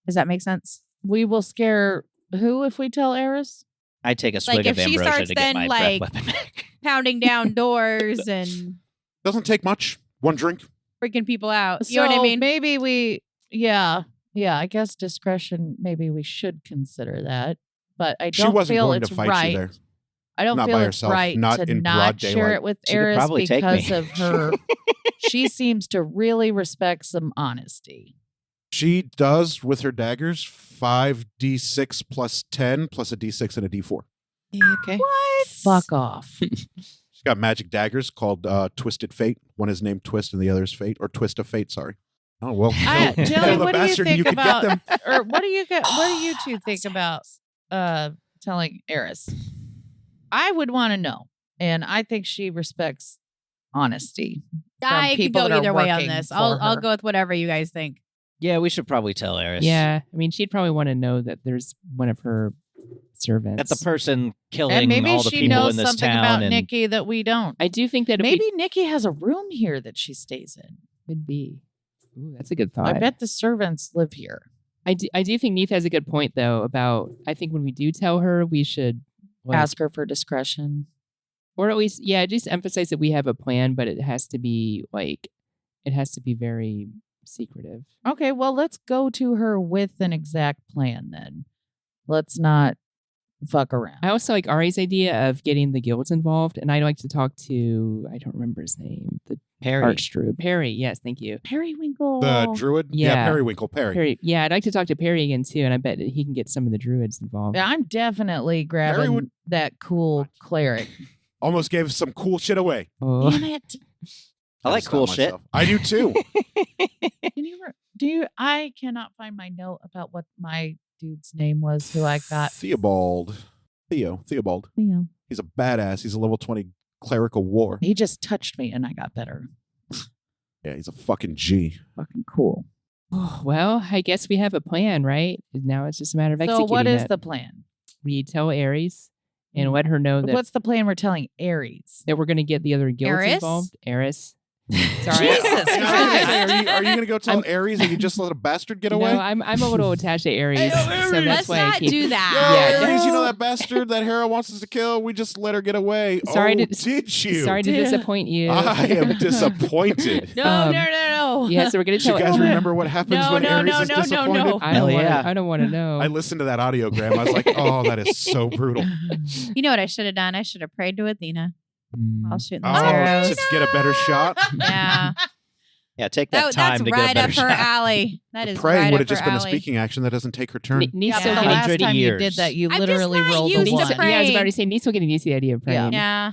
[SPEAKER 2] Does that make sense?
[SPEAKER 5] We will scare who if we tell Eris?
[SPEAKER 3] I take a swig
[SPEAKER 2] Like,
[SPEAKER 3] of
[SPEAKER 2] if she
[SPEAKER 3] ambrosia
[SPEAKER 2] starts
[SPEAKER 3] to get
[SPEAKER 2] then,
[SPEAKER 3] my
[SPEAKER 2] like-
[SPEAKER 3] breath weapon back.
[SPEAKER 2] Pounding down doors and
[SPEAKER 1] Doesn't take much. One drink.
[SPEAKER 2] freaking people out. You know what I mean?
[SPEAKER 5] Maybe yeah. I guess discretion. Maybe we should consider that, but I
[SPEAKER 1] She
[SPEAKER 5] don't
[SPEAKER 1] wasn't
[SPEAKER 5] feel
[SPEAKER 1] going
[SPEAKER 5] it's
[SPEAKER 1] to fight
[SPEAKER 5] right.
[SPEAKER 1] you there.
[SPEAKER 5] I don't
[SPEAKER 1] Not
[SPEAKER 5] feel
[SPEAKER 1] by
[SPEAKER 5] it's
[SPEAKER 1] herself,
[SPEAKER 5] right
[SPEAKER 1] not
[SPEAKER 5] to
[SPEAKER 1] in
[SPEAKER 5] not
[SPEAKER 1] broad
[SPEAKER 5] share
[SPEAKER 1] daylight.
[SPEAKER 5] it with
[SPEAKER 3] She could
[SPEAKER 5] Eris
[SPEAKER 3] probably take
[SPEAKER 5] because
[SPEAKER 3] me.
[SPEAKER 5] of her. She seems to really respect some honesty.
[SPEAKER 1] She does with her daggers 5d6 plus 10 plus a d6 and a d4.
[SPEAKER 3] Okay.
[SPEAKER 2] What?
[SPEAKER 5] Fuck off.
[SPEAKER 1] She's got magic daggers called Twisted Fate. One is named Twist and the other is Fate, or Twist of Fate, sorry. Oh, well.
[SPEAKER 5] Jelly,
[SPEAKER 1] kill the
[SPEAKER 5] what do you
[SPEAKER 1] bastard and
[SPEAKER 5] think
[SPEAKER 1] you could
[SPEAKER 5] about?
[SPEAKER 1] get them.
[SPEAKER 5] Or what do you two think about telling Eris? I would want to know, and I think she respects honesty. from
[SPEAKER 2] I could
[SPEAKER 5] people
[SPEAKER 2] go
[SPEAKER 5] that are
[SPEAKER 2] either way on
[SPEAKER 5] working
[SPEAKER 2] this.
[SPEAKER 5] for
[SPEAKER 2] I'll
[SPEAKER 5] her.
[SPEAKER 2] go with whatever you guys think.
[SPEAKER 3] Yeah, we should probably tell Eris.
[SPEAKER 4] Yeah, I mean, she'd probably want to know that there's one of her servants.
[SPEAKER 3] That the person killing
[SPEAKER 5] And maybe
[SPEAKER 3] all the
[SPEAKER 5] she
[SPEAKER 3] people
[SPEAKER 5] knows
[SPEAKER 3] in this
[SPEAKER 5] something
[SPEAKER 3] town.
[SPEAKER 5] about
[SPEAKER 3] and
[SPEAKER 5] Nikki that we don't.
[SPEAKER 4] I do think that if
[SPEAKER 5] Maybe Nikki has a room here that she stays in.
[SPEAKER 4] could be. Ooh, that's a good thought.
[SPEAKER 5] I bet the servants live here.
[SPEAKER 4] I do think Neith has a good point though about. I think when we do tell her, we should
[SPEAKER 5] Ask her for discretion.
[SPEAKER 4] or at least just emphasize that we have a plan, but it has to be very secretive.
[SPEAKER 5] Okay, well, let's go to her with an exact plan then. Let's not fuck around.
[SPEAKER 4] I also like Ari's idea of getting the guilds involved, and I'd like to talk to I don't remember his name, the
[SPEAKER 3] Perry.
[SPEAKER 4] Archdruid. Perry, yes, thank you.
[SPEAKER 5] Periwinkle.
[SPEAKER 1] The druid?
[SPEAKER 4] Yeah.
[SPEAKER 1] Periwinkle. Perry.
[SPEAKER 4] Perry, yeah, I'd like to talk to Perry again too, and I bet he can get some of the druids involved.
[SPEAKER 5] Yeah, I'm definitely grabbing
[SPEAKER 1] would-
[SPEAKER 5] that cool cleric.
[SPEAKER 1] Almost gave some cool shit away.
[SPEAKER 4] Oh.
[SPEAKER 5] Damn it.
[SPEAKER 3] I like
[SPEAKER 1] Gotta
[SPEAKER 3] cool
[SPEAKER 1] stop
[SPEAKER 3] shit.
[SPEAKER 1] myself. I do too.
[SPEAKER 5] Do you? I cannot find my note about what my dude's name was who I got.
[SPEAKER 1] Theobald. Theobald.
[SPEAKER 5] Theo.
[SPEAKER 1] He's a badass. He's a level 20 clerical war.
[SPEAKER 5] He just touched me and I got better.
[SPEAKER 1] Yeah, he's a fucking G.
[SPEAKER 5] Fucking cool.
[SPEAKER 4] Well, I guess we have a plan, right? Now it's just a matter of
[SPEAKER 5] So
[SPEAKER 4] executing
[SPEAKER 5] what is
[SPEAKER 4] it.
[SPEAKER 5] the plan?
[SPEAKER 4] We tell Ares and let her know that
[SPEAKER 5] What's the plan we're telling Aries?
[SPEAKER 4] that we're going to get the other guilds
[SPEAKER 2] Ares?
[SPEAKER 4] involved. Ares. Sorry.
[SPEAKER 5] Jesus
[SPEAKER 1] I was gonna
[SPEAKER 5] Christ.
[SPEAKER 1] say, are you going to go tell Ares that you just let a bastard get away?
[SPEAKER 4] No, I'm a little attached to Ares, so that's
[SPEAKER 2] Let's
[SPEAKER 4] why I
[SPEAKER 2] not
[SPEAKER 4] keep.
[SPEAKER 2] do
[SPEAKER 1] Yo,
[SPEAKER 2] that.
[SPEAKER 4] Yeah,
[SPEAKER 1] Ares, you know that bastard that Hera wants us to kill? We just let her get away.
[SPEAKER 4] Sorry
[SPEAKER 1] oh,
[SPEAKER 4] to-
[SPEAKER 1] did you?
[SPEAKER 4] Sorry to disappoint you.
[SPEAKER 1] I am disappointed.
[SPEAKER 5] No,
[SPEAKER 4] Um,
[SPEAKER 5] no.
[SPEAKER 4] Yeah, so we're going to
[SPEAKER 1] Do you
[SPEAKER 4] tell.
[SPEAKER 1] guys remember what happens
[SPEAKER 5] No,
[SPEAKER 1] when
[SPEAKER 5] no,
[SPEAKER 1] Ares
[SPEAKER 5] no,
[SPEAKER 1] is
[SPEAKER 5] no, no,
[SPEAKER 1] disappointed?
[SPEAKER 5] no.
[SPEAKER 4] I
[SPEAKER 3] Hell
[SPEAKER 4] don't want.
[SPEAKER 3] yeah.
[SPEAKER 4] I don't want to know.
[SPEAKER 1] I listened to that audiogram. I was like, oh, that is so brutal.
[SPEAKER 2] You know what I should have done? I should have prayed to Athena while shooting those
[SPEAKER 1] Oh,
[SPEAKER 2] arrows.
[SPEAKER 1] to get a better shot.
[SPEAKER 2] Yeah,
[SPEAKER 3] Yeah, take that
[SPEAKER 2] that's
[SPEAKER 3] time to get a
[SPEAKER 2] right
[SPEAKER 3] better
[SPEAKER 2] up her
[SPEAKER 3] shot.
[SPEAKER 2] alley. That is
[SPEAKER 1] Praying
[SPEAKER 2] right
[SPEAKER 1] would
[SPEAKER 2] up
[SPEAKER 1] have just
[SPEAKER 2] her
[SPEAKER 1] been a
[SPEAKER 2] alley.
[SPEAKER 1] speaking action that doesn't take her turn.
[SPEAKER 4] Neith's
[SPEAKER 5] Yeah,
[SPEAKER 4] still
[SPEAKER 5] but the
[SPEAKER 4] getting.
[SPEAKER 5] last
[SPEAKER 3] 100
[SPEAKER 5] time you
[SPEAKER 3] years.
[SPEAKER 5] did that, you
[SPEAKER 2] I'm just
[SPEAKER 5] literally
[SPEAKER 2] not
[SPEAKER 5] rolled a
[SPEAKER 2] used to
[SPEAKER 5] one.
[SPEAKER 2] praying.
[SPEAKER 4] Yeah, I was about to say Neith's still getting used to the idea of praying.
[SPEAKER 2] Yeah,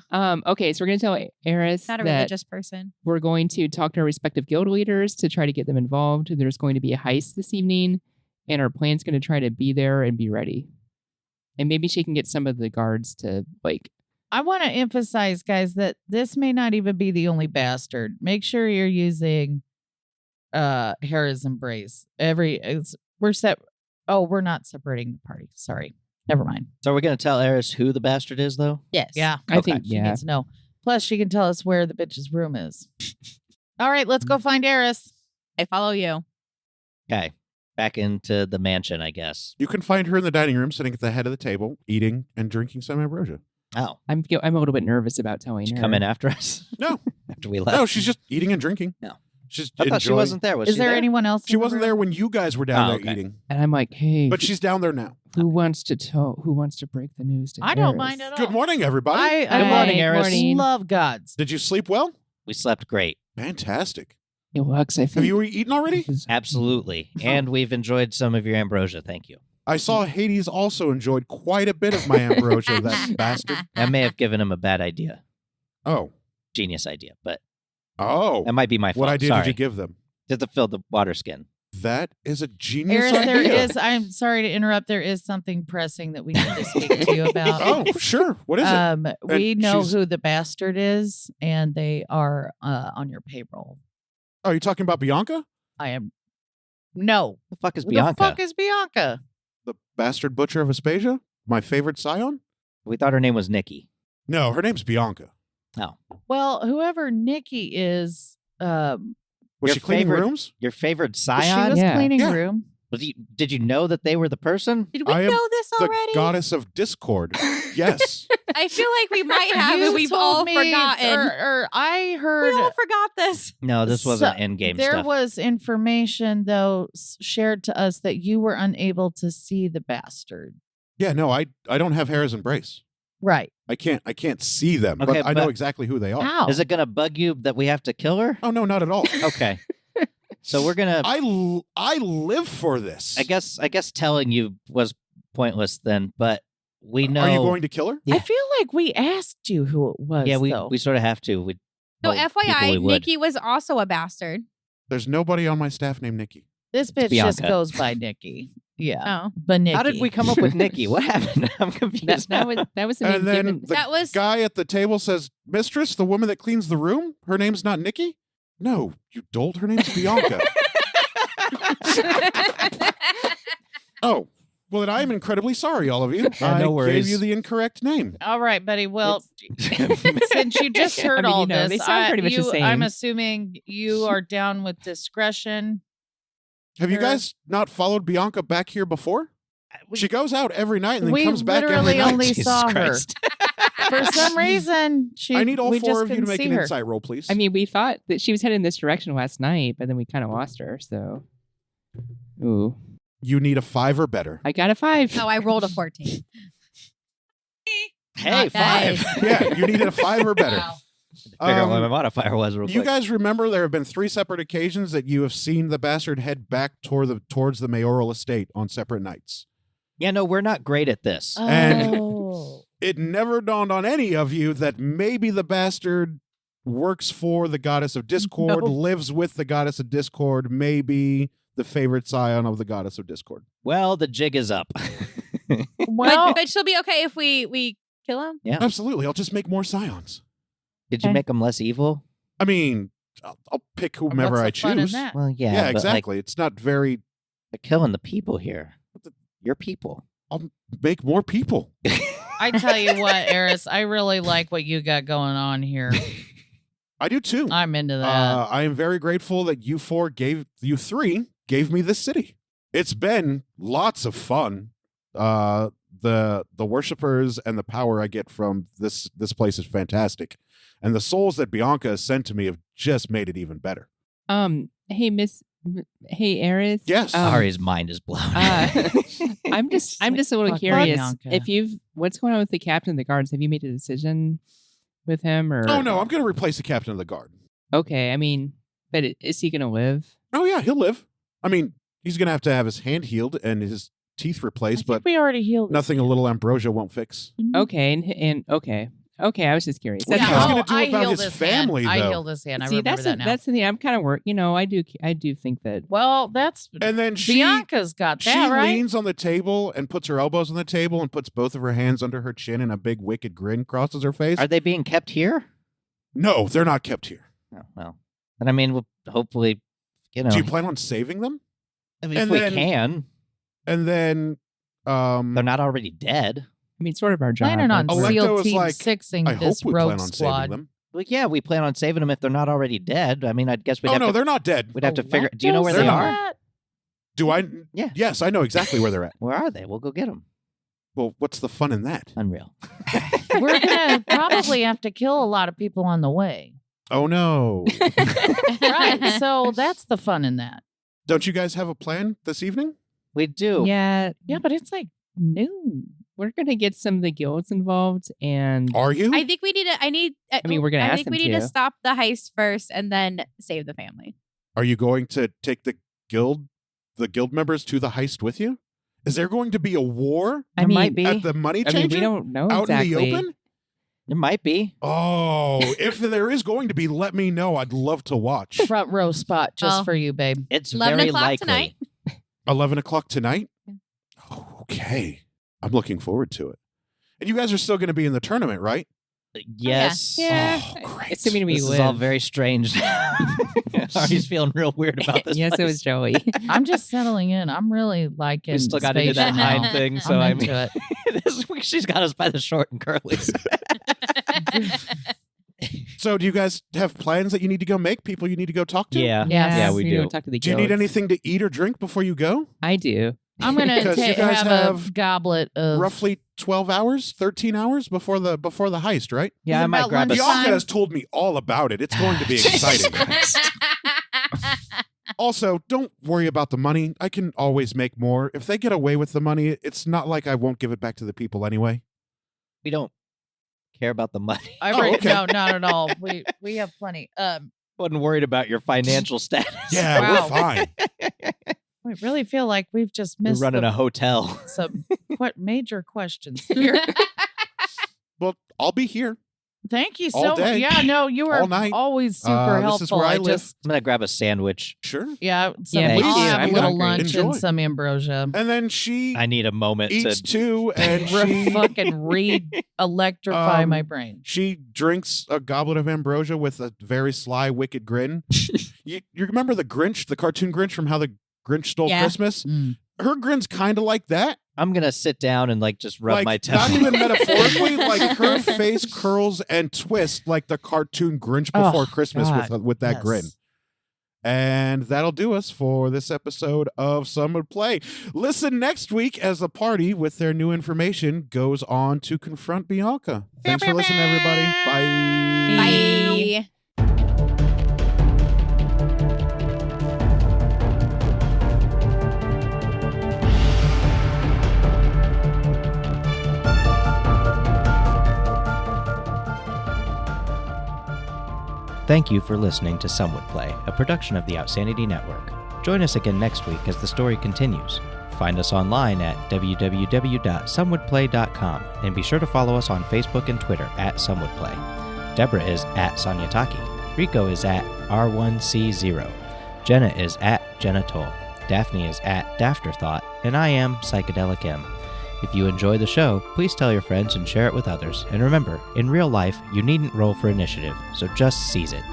[SPEAKER 4] Okay, so we're going to tell Ares
[SPEAKER 2] not a
[SPEAKER 4] that
[SPEAKER 2] religious person.
[SPEAKER 4] we're going to talk to our respective guild leaders to try to get them involved. There's going to be a heist this evening, and our plan's going to try to be there and be ready. And maybe she can get some of the guards to
[SPEAKER 5] I want to emphasize, guys, that this may not even be the only bastard. Make sure you're using Hera's embrace. We're not separating the party. Sorry. Never mind.
[SPEAKER 3] So we're going to tell Eris who the bastard is, though?
[SPEAKER 2] Yes.
[SPEAKER 5] Yeah.
[SPEAKER 4] I
[SPEAKER 3] Okay.
[SPEAKER 4] think
[SPEAKER 5] She
[SPEAKER 4] yeah.
[SPEAKER 5] needs to know. Plus, she can tell us where the bitch's room is. All right, let's go find Eris.
[SPEAKER 2] I follow you.
[SPEAKER 3] Okay. Back into the mansion, I guess.
[SPEAKER 1] You can find her in the dining room, sitting at the head of the table, eating and drinking some ambrosia.
[SPEAKER 3] Oh,
[SPEAKER 4] I'm a little bit nervous about telling
[SPEAKER 3] did
[SPEAKER 4] her.
[SPEAKER 3] she come in after us?
[SPEAKER 1] No.
[SPEAKER 3] After we left?
[SPEAKER 1] No, she's just eating and drinking.
[SPEAKER 3] No.
[SPEAKER 1] She's
[SPEAKER 3] I thought she
[SPEAKER 1] enjoying-
[SPEAKER 3] wasn't there. Was
[SPEAKER 5] Is
[SPEAKER 3] she
[SPEAKER 5] there anyone else?
[SPEAKER 1] She wasn't there when you guys were down
[SPEAKER 3] Oh,
[SPEAKER 1] there
[SPEAKER 3] okay.
[SPEAKER 1] eating.
[SPEAKER 4] And I'm like, hey,
[SPEAKER 1] But she's down there now.
[SPEAKER 4] who wants to break the news to
[SPEAKER 5] I don't
[SPEAKER 4] Eris?
[SPEAKER 5] mind at all.
[SPEAKER 1] Good morning, everybody.
[SPEAKER 5] I
[SPEAKER 3] Good morning, Eris.
[SPEAKER 4] morning.
[SPEAKER 5] love gods.
[SPEAKER 1] Did you sleep well?
[SPEAKER 3] We slept great.
[SPEAKER 1] Fantastic.
[SPEAKER 4] It looks. I think.
[SPEAKER 1] Have you eaten already?
[SPEAKER 3] Absolutely. And we've enjoyed some of your ambrosia. Thank you.
[SPEAKER 1] I saw Hades also enjoyed quite a bit of my ambrosia, that bastard.
[SPEAKER 3] I may have given him a bad idea.
[SPEAKER 1] Oh.
[SPEAKER 3] Genius idea, but
[SPEAKER 1] Oh.
[SPEAKER 3] that might be my fault.
[SPEAKER 1] What idea
[SPEAKER 3] Sorry.
[SPEAKER 1] did you give them?
[SPEAKER 3] Just to fill the water skin.
[SPEAKER 1] That is a genius
[SPEAKER 5] Eris, there
[SPEAKER 1] idea.
[SPEAKER 5] is. I'm sorry to interrupt. There is something pressing that we need to speak to you about.
[SPEAKER 1] Oh, sure. What is it?
[SPEAKER 5] We know
[SPEAKER 1] she's-
[SPEAKER 5] who the bastard is, and they are on your payroll.
[SPEAKER 1] Oh, are you talking about Bianca?
[SPEAKER 5] I am. No.
[SPEAKER 3] The fuck is
[SPEAKER 5] Who
[SPEAKER 3] Bianca?
[SPEAKER 5] the fuck is Bianca?
[SPEAKER 1] The bastard butcher of Aspasia? My favorite scion?
[SPEAKER 3] We thought her name was Nikki.
[SPEAKER 1] No, her name's Bianca.
[SPEAKER 3] Oh.
[SPEAKER 5] Well, whoever Nikki is,
[SPEAKER 1] Was
[SPEAKER 3] Your
[SPEAKER 1] she cleaning
[SPEAKER 3] favorite-
[SPEAKER 1] rooms?
[SPEAKER 3] Your favorite
[SPEAKER 5] she
[SPEAKER 3] scion?
[SPEAKER 5] was
[SPEAKER 4] Yeah.
[SPEAKER 5] cleaning
[SPEAKER 1] Yeah.
[SPEAKER 5] room.
[SPEAKER 3] Did you know that they were the person?
[SPEAKER 2] Did we
[SPEAKER 1] I am
[SPEAKER 2] know this
[SPEAKER 1] The
[SPEAKER 2] already?
[SPEAKER 1] goddess of discord. Yes.
[SPEAKER 2] I feel like we might have,
[SPEAKER 5] You
[SPEAKER 2] and we've
[SPEAKER 5] told
[SPEAKER 2] all
[SPEAKER 5] me,
[SPEAKER 2] forgotten.
[SPEAKER 5] Or I
[SPEAKER 2] We
[SPEAKER 5] heard
[SPEAKER 2] all forgot this.
[SPEAKER 3] No, this wasn't in-game
[SPEAKER 5] there
[SPEAKER 3] stuff.
[SPEAKER 5] was information though shared to us that you were unable to see the bastard.
[SPEAKER 1] Yeah, no, I don't have Hera's embrace.
[SPEAKER 5] Right.
[SPEAKER 1] I can't see them,
[SPEAKER 3] Okay,
[SPEAKER 1] but I know
[SPEAKER 3] but-
[SPEAKER 1] exactly who they are.
[SPEAKER 5] How?
[SPEAKER 3] Is it going to bug you that we have to kill her?
[SPEAKER 1] Oh no, not at all.
[SPEAKER 3] Okay. So we're going to
[SPEAKER 1] I live for this.
[SPEAKER 3] I guess telling you was pointless then, but we know
[SPEAKER 1] Are you going to kill her?
[SPEAKER 3] Yeah.
[SPEAKER 5] I feel like we asked you who it was.
[SPEAKER 3] Yeah,
[SPEAKER 5] though.
[SPEAKER 3] we sort of have to. We
[SPEAKER 2] So,
[SPEAKER 3] told people we
[SPEAKER 2] FYI,
[SPEAKER 3] would.
[SPEAKER 2] Nikki was also a bastard.
[SPEAKER 1] There's nobody on my staff named Nikki.
[SPEAKER 5] This bitch just
[SPEAKER 3] Bianca.
[SPEAKER 5] goes by Nikki. Yeah.
[SPEAKER 2] Oh.
[SPEAKER 5] But Nikki.
[SPEAKER 3] How did we come up with Nikki? What happened? I'm confused.
[SPEAKER 4] That was the name
[SPEAKER 1] And then
[SPEAKER 4] given.
[SPEAKER 1] the
[SPEAKER 2] That was
[SPEAKER 1] guy at the table says, "Mistress, the woman that cleans the room, her name's not Nikki." No, you dolt. Her name's Bianca. Oh, well, then I am incredibly sorry, all of you.
[SPEAKER 3] Yeah, no
[SPEAKER 1] I
[SPEAKER 3] worries.
[SPEAKER 1] gave you the incorrect name.
[SPEAKER 5] All right, buddy. Well, since you just
[SPEAKER 4] I
[SPEAKER 5] heard
[SPEAKER 4] mean,
[SPEAKER 5] all
[SPEAKER 4] they
[SPEAKER 5] this,
[SPEAKER 4] sound pretty much the same.
[SPEAKER 5] I'm assuming you are down with discretion.
[SPEAKER 1] Have you
[SPEAKER 5] Sure.
[SPEAKER 1] guys not followed Bianca back here before? She goes out every night and then
[SPEAKER 5] We
[SPEAKER 1] comes back every
[SPEAKER 5] literally
[SPEAKER 1] night.
[SPEAKER 5] only
[SPEAKER 3] Jesus
[SPEAKER 5] saw
[SPEAKER 3] Christ.
[SPEAKER 5] her. For some reason,
[SPEAKER 1] I need all
[SPEAKER 5] we
[SPEAKER 1] four
[SPEAKER 5] just
[SPEAKER 1] of you to
[SPEAKER 5] couldn't
[SPEAKER 1] make
[SPEAKER 5] see
[SPEAKER 1] an
[SPEAKER 5] her.
[SPEAKER 1] insight roll, please.
[SPEAKER 4] I mean, we thought that she was heading in this direction last night, but then we kind of lost her. So,
[SPEAKER 1] you need a 5 or better.
[SPEAKER 4] I got a 5.
[SPEAKER 2] Oh, I rolled a 14.
[SPEAKER 3] Hey,
[SPEAKER 2] Not
[SPEAKER 3] 5.
[SPEAKER 2] nice.
[SPEAKER 1] Yeah, you needed a 5 or better.
[SPEAKER 5] Wow.
[SPEAKER 3] Figure out what my
[SPEAKER 1] Um,
[SPEAKER 3] modifier was real
[SPEAKER 1] You
[SPEAKER 3] quick.
[SPEAKER 1] guys remember there have been 3 separate occasions that you have seen the bastard head back towards the mayoral estate on separate nights.
[SPEAKER 3] Yeah, no, we're not great at this.
[SPEAKER 1] And-
[SPEAKER 5] Oh.
[SPEAKER 1] It never dawned on any of you that maybe the bastard works for the goddess of discord,
[SPEAKER 5] No.
[SPEAKER 1] lives with the goddess of discord, maybe the favorite scion of the goddess of discord.
[SPEAKER 3] Well, the jig is up.
[SPEAKER 5] Well,
[SPEAKER 2] But she'll be okay if we kill him.
[SPEAKER 3] Yeah.
[SPEAKER 1] Absolutely. I'll just make more scions.
[SPEAKER 3] Did you
[SPEAKER 5] Okay.
[SPEAKER 3] make them less evil?
[SPEAKER 1] I mean, I'll pick whomever
[SPEAKER 5] what's
[SPEAKER 1] I
[SPEAKER 5] the fun in
[SPEAKER 1] choose.
[SPEAKER 5] that?
[SPEAKER 3] Well, yeah.
[SPEAKER 1] Yeah,
[SPEAKER 3] but,
[SPEAKER 1] exactly. It's not very.
[SPEAKER 3] Like, killing the people here. Your people.
[SPEAKER 1] I'll make more people.
[SPEAKER 5] I tell you what, Eris, I really like what you got going on here.
[SPEAKER 1] I do too.
[SPEAKER 5] I'm into that.
[SPEAKER 1] I am very grateful that you three gave me this city. It's been lots of fun. The worshipers and the power I get from this place is fantastic, and the souls that Bianca has sent to me have just made it even better.
[SPEAKER 4] Hey, Eris.
[SPEAKER 1] Yes.
[SPEAKER 3] Ari's mind is blown.
[SPEAKER 4] I'm just a little
[SPEAKER 5] Fuck
[SPEAKER 4] curious.
[SPEAKER 5] Bianca.
[SPEAKER 4] What's going on with the captain of the guards? Have you made a decision with him or?
[SPEAKER 1] Oh no, I'm going to replace the captain of the guard.
[SPEAKER 4] Okay, I mean, but is he gonna live?
[SPEAKER 1] Oh yeah, he'll live. I mean, he's going to have his hand healed and his teeth
[SPEAKER 5] I
[SPEAKER 1] replaced,
[SPEAKER 5] think
[SPEAKER 1] but
[SPEAKER 5] we already healed it.
[SPEAKER 1] nothing a little ambrosia won't fix.
[SPEAKER 4] Okay, and okay. I was just curious.
[SPEAKER 1] What
[SPEAKER 4] That's
[SPEAKER 1] are you
[SPEAKER 4] all.
[SPEAKER 1] gonna do
[SPEAKER 5] I
[SPEAKER 1] about
[SPEAKER 5] healed
[SPEAKER 1] his
[SPEAKER 5] hand.
[SPEAKER 1] family,
[SPEAKER 5] I
[SPEAKER 1] though?
[SPEAKER 5] healed his hand. I
[SPEAKER 4] See,
[SPEAKER 5] remember that now.
[SPEAKER 4] that's the thing. I'm kind of I do think that.
[SPEAKER 5] Well, that's
[SPEAKER 1] And then
[SPEAKER 5] Bianca's got
[SPEAKER 1] she
[SPEAKER 5] that, right?
[SPEAKER 1] leans on the table and puts her elbows on the table and puts both of her hands under her chin, and a big wicked grin crosses her face.
[SPEAKER 3] Are they being kept here?
[SPEAKER 1] No, they're not kept here.
[SPEAKER 3] Oh, well. And I mean, we'll hopefully,
[SPEAKER 1] Do you plan on saving them?
[SPEAKER 3] I mean,
[SPEAKER 1] and
[SPEAKER 3] if we
[SPEAKER 1] then-
[SPEAKER 3] can.
[SPEAKER 1] And then,
[SPEAKER 3] They're not already dead.
[SPEAKER 4] I mean, sort of our job.
[SPEAKER 5] Planning on
[SPEAKER 1] Electo
[SPEAKER 5] SEAL
[SPEAKER 1] is
[SPEAKER 5] Team
[SPEAKER 1] like,
[SPEAKER 5] 6ing
[SPEAKER 1] I hope
[SPEAKER 5] this
[SPEAKER 1] we plan
[SPEAKER 5] rogue
[SPEAKER 1] on saving
[SPEAKER 5] squad.
[SPEAKER 1] them.
[SPEAKER 3] Well, yeah, we plan on saving them if they're not already dead. I mean, I guess we'd
[SPEAKER 1] Oh
[SPEAKER 3] have
[SPEAKER 1] no,
[SPEAKER 3] to.
[SPEAKER 1] they're not dead.
[SPEAKER 3] We'd have to figure. Do you know where
[SPEAKER 1] They're
[SPEAKER 3] they
[SPEAKER 1] not.
[SPEAKER 3] are?
[SPEAKER 1] Do I?
[SPEAKER 3] Yeah.
[SPEAKER 1] Yes, I know exactly where they're at.
[SPEAKER 3] Where are they? We'll go get them.
[SPEAKER 1] Well, what's the fun in that?
[SPEAKER 3] Unreal.
[SPEAKER 5] We're gonna probably have to kill a lot of people on the way.
[SPEAKER 1] Oh no!
[SPEAKER 5] Right. So that's the fun in that.
[SPEAKER 1] Don't you guys have a plan this evening?
[SPEAKER 3] We do.
[SPEAKER 4] Yeah,
[SPEAKER 5] Yeah, but it's like noon.
[SPEAKER 4] we're gonna get some of the guilds involved, and
[SPEAKER 1] Are you?
[SPEAKER 2] I think we need to. I
[SPEAKER 4] mean, we're gonna
[SPEAKER 2] I
[SPEAKER 4] ask
[SPEAKER 2] think
[SPEAKER 4] them
[SPEAKER 2] we need to
[SPEAKER 4] to.
[SPEAKER 2] stop the heist first and then save the family.
[SPEAKER 1] Are you going to take the guild members to the heist with you? Is there going to be a war
[SPEAKER 4] I
[SPEAKER 3] There
[SPEAKER 4] mean,
[SPEAKER 3] might be.
[SPEAKER 1] at the money
[SPEAKER 4] I
[SPEAKER 1] changer?
[SPEAKER 4] mean, we don't know
[SPEAKER 1] out
[SPEAKER 4] exactly.
[SPEAKER 1] in the open?
[SPEAKER 3] There might be.
[SPEAKER 1] Oh, if there is going to be, let me know. I'd love to watch.
[SPEAKER 5] Front row spot just
[SPEAKER 2] Oh.
[SPEAKER 5] for you, babe.
[SPEAKER 3] It's
[SPEAKER 2] 11
[SPEAKER 3] very
[SPEAKER 2] o'clock
[SPEAKER 3] likely.
[SPEAKER 2] tonight.
[SPEAKER 1] 11 o'clock tonight? Oh, okay. I'm looking forward to it. And you guys are still going to be in the tournament, right?
[SPEAKER 3] Yes.
[SPEAKER 4] Yeah,
[SPEAKER 1] Oh, great.
[SPEAKER 4] assuming we
[SPEAKER 3] This
[SPEAKER 4] live.
[SPEAKER 3] is all very strange. Ari's feeling real weird about this.
[SPEAKER 4] Yes, it
[SPEAKER 3] place.
[SPEAKER 4] was Joey.
[SPEAKER 5] I'm just settling in. I'm really liking
[SPEAKER 3] We still got to do that
[SPEAKER 5] Spacia now.
[SPEAKER 3] hind thing. So
[SPEAKER 5] I'm
[SPEAKER 3] I
[SPEAKER 5] into
[SPEAKER 3] mean,
[SPEAKER 5] it.
[SPEAKER 3] this week she's got us by the short and curlies.
[SPEAKER 1] So do you guys have plans that you need to go make? People you need to go talk to?
[SPEAKER 3] Yeah.
[SPEAKER 5] Yes.
[SPEAKER 3] Yeah, we
[SPEAKER 4] You know,
[SPEAKER 3] do.
[SPEAKER 4] talk to the
[SPEAKER 1] Do you need
[SPEAKER 4] goats.
[SPEAKER 1] anything to eat or drink before you go?
[SPEAKER 4] I do.
[SPEAKER 5] I'm gonna
[SPEAKER 1] Because you guys
[SPEAKER 5] have
[SPEAKER 1] have
[SPEAKER 5] a goblet of
[SPEAKER 1] Roughly 12 hours, 13 hours before the heist, right?
[SPEAKER 3] Yeah,
[SPEAKER 5] Is
[SPEAKER 3] I
[SPEAKER 5] it
[SPEAKER 3] might
[SPEAKER 5] about
[SPEAKER 3] grab a
[SPEAKER 5] lunchtime?
[SPEAKER 1] Bianca has told me all about it. It's going to be exciting. Also, don't worry about the money. I can always make more. If they get away with the money, it's not like I won't give it back to the people anyway.
[SPEAKER 3] We don't care about the money.
[SPEAKER 1] okay.
[SPEAKER 5] No, not at all. We have plenty.
[SPEAKER 3] Wasn't worried about your financial status.
[SPEAKER 1] Yeah,
[SPEAKER 5] Wow.
[SPEAKER 1] we're fine.
[SPEAKER 5] I really feel like we've just
[SPEAKER 3] We're
[SPEAKER 5] missed
[SPEAKER 3] running a hotel.
[SPEAKER 5] some major questions here.
[SPEAKER 1] Well, I'll be here.
[SPEAKER 5] Thank you
[SPEAKER 1] All
[SPEAKER 5] so much.
[SPEAKER 1] day.
[SPEAKER 5] Yeah, no, you
[SPEAKER 1] All
[SPEAKER 5] are
[SPEAKER 1] night.
[SPEAKER 5] always super helpful.
[SPEAKER 1] This is where I live.
[SPEAKER 3] I'm gonna grab a sandwich.
[SPEAKER 1] Sure.
[SPEAKER 5] Yeah,
[SPEAKER 4] Yeah,
[SPEAKER 5] I'll
[SPEAKER 3] thank you.
[SPEAKER 5] have a
[SPEAKER 3] I'm
[SPEAKER 5] little
[SPEAKER 3] hungry.
[SPEAKER 5] lunch
[SPEAKER 1] Enjoy.
[SPEAKER 5] and some ambrosia.
[SPEAKER 1] And then she
[SPEAKER 3] I need a moment
[SPEAKER 1] eats
[SPEAKER 3] to.
[SPEAKER 1] too, and
[SPEAKER 5] Fucking electrify my brain.
[SPEAKER 1] she drinks a goblet of ambrosia with a very sly, wicked grin. you remember the Grinch, the cartoon Grinch from How the Grinch Stole
[SPEAKER 2] Yeah.
[SPEAKER 1] Christmas?
[SPEAKER 5] Mm.
[SPEAKER 1] Her grin's kind of like that.
[SPEAKER 3] I'm gonna sit down and just rub
[SPEAKER 1] Like,
[SPEAKER 3] my
[SPEAKER 1] not
[SPEAKER 3] temple.
[SPEAKER 1] even metaphorically. Like her face curls and twists like the cartoon Grinch Before
[SPEAKER 5] Oh,
[SPEAKER 1] Christmas
[SPEAKER 5] God,
[SPEAKER 1] with that
[SPEAKER 5] yes.
[SPEAKER 1] grin. And that'll do us for this episode of Some Would Play. Listen next week as the party, with their new information, goes on to confront Bianca. Thanks for listening, everybody. Bye.
[SPEAKER 2] Bye.
[SPEAKER 3] Thank you for listening to Some Would Play, a production of the Outsanity Network. Join us again next week as the story continues. Find us online at www.somewouldplay.com and be sure to follow us on Facebook and Twitter at SomeWouldPlay. Deborah is at Sonyataki. Rico is at R1C0. Jenna is at Jenna Toll. Daphne is at Dafterthought. And I am Psychedelic M. If you enjoy the show, please tell your friends and share it with others. And remember, in real life, you needn't roll for initiative, so just seize it.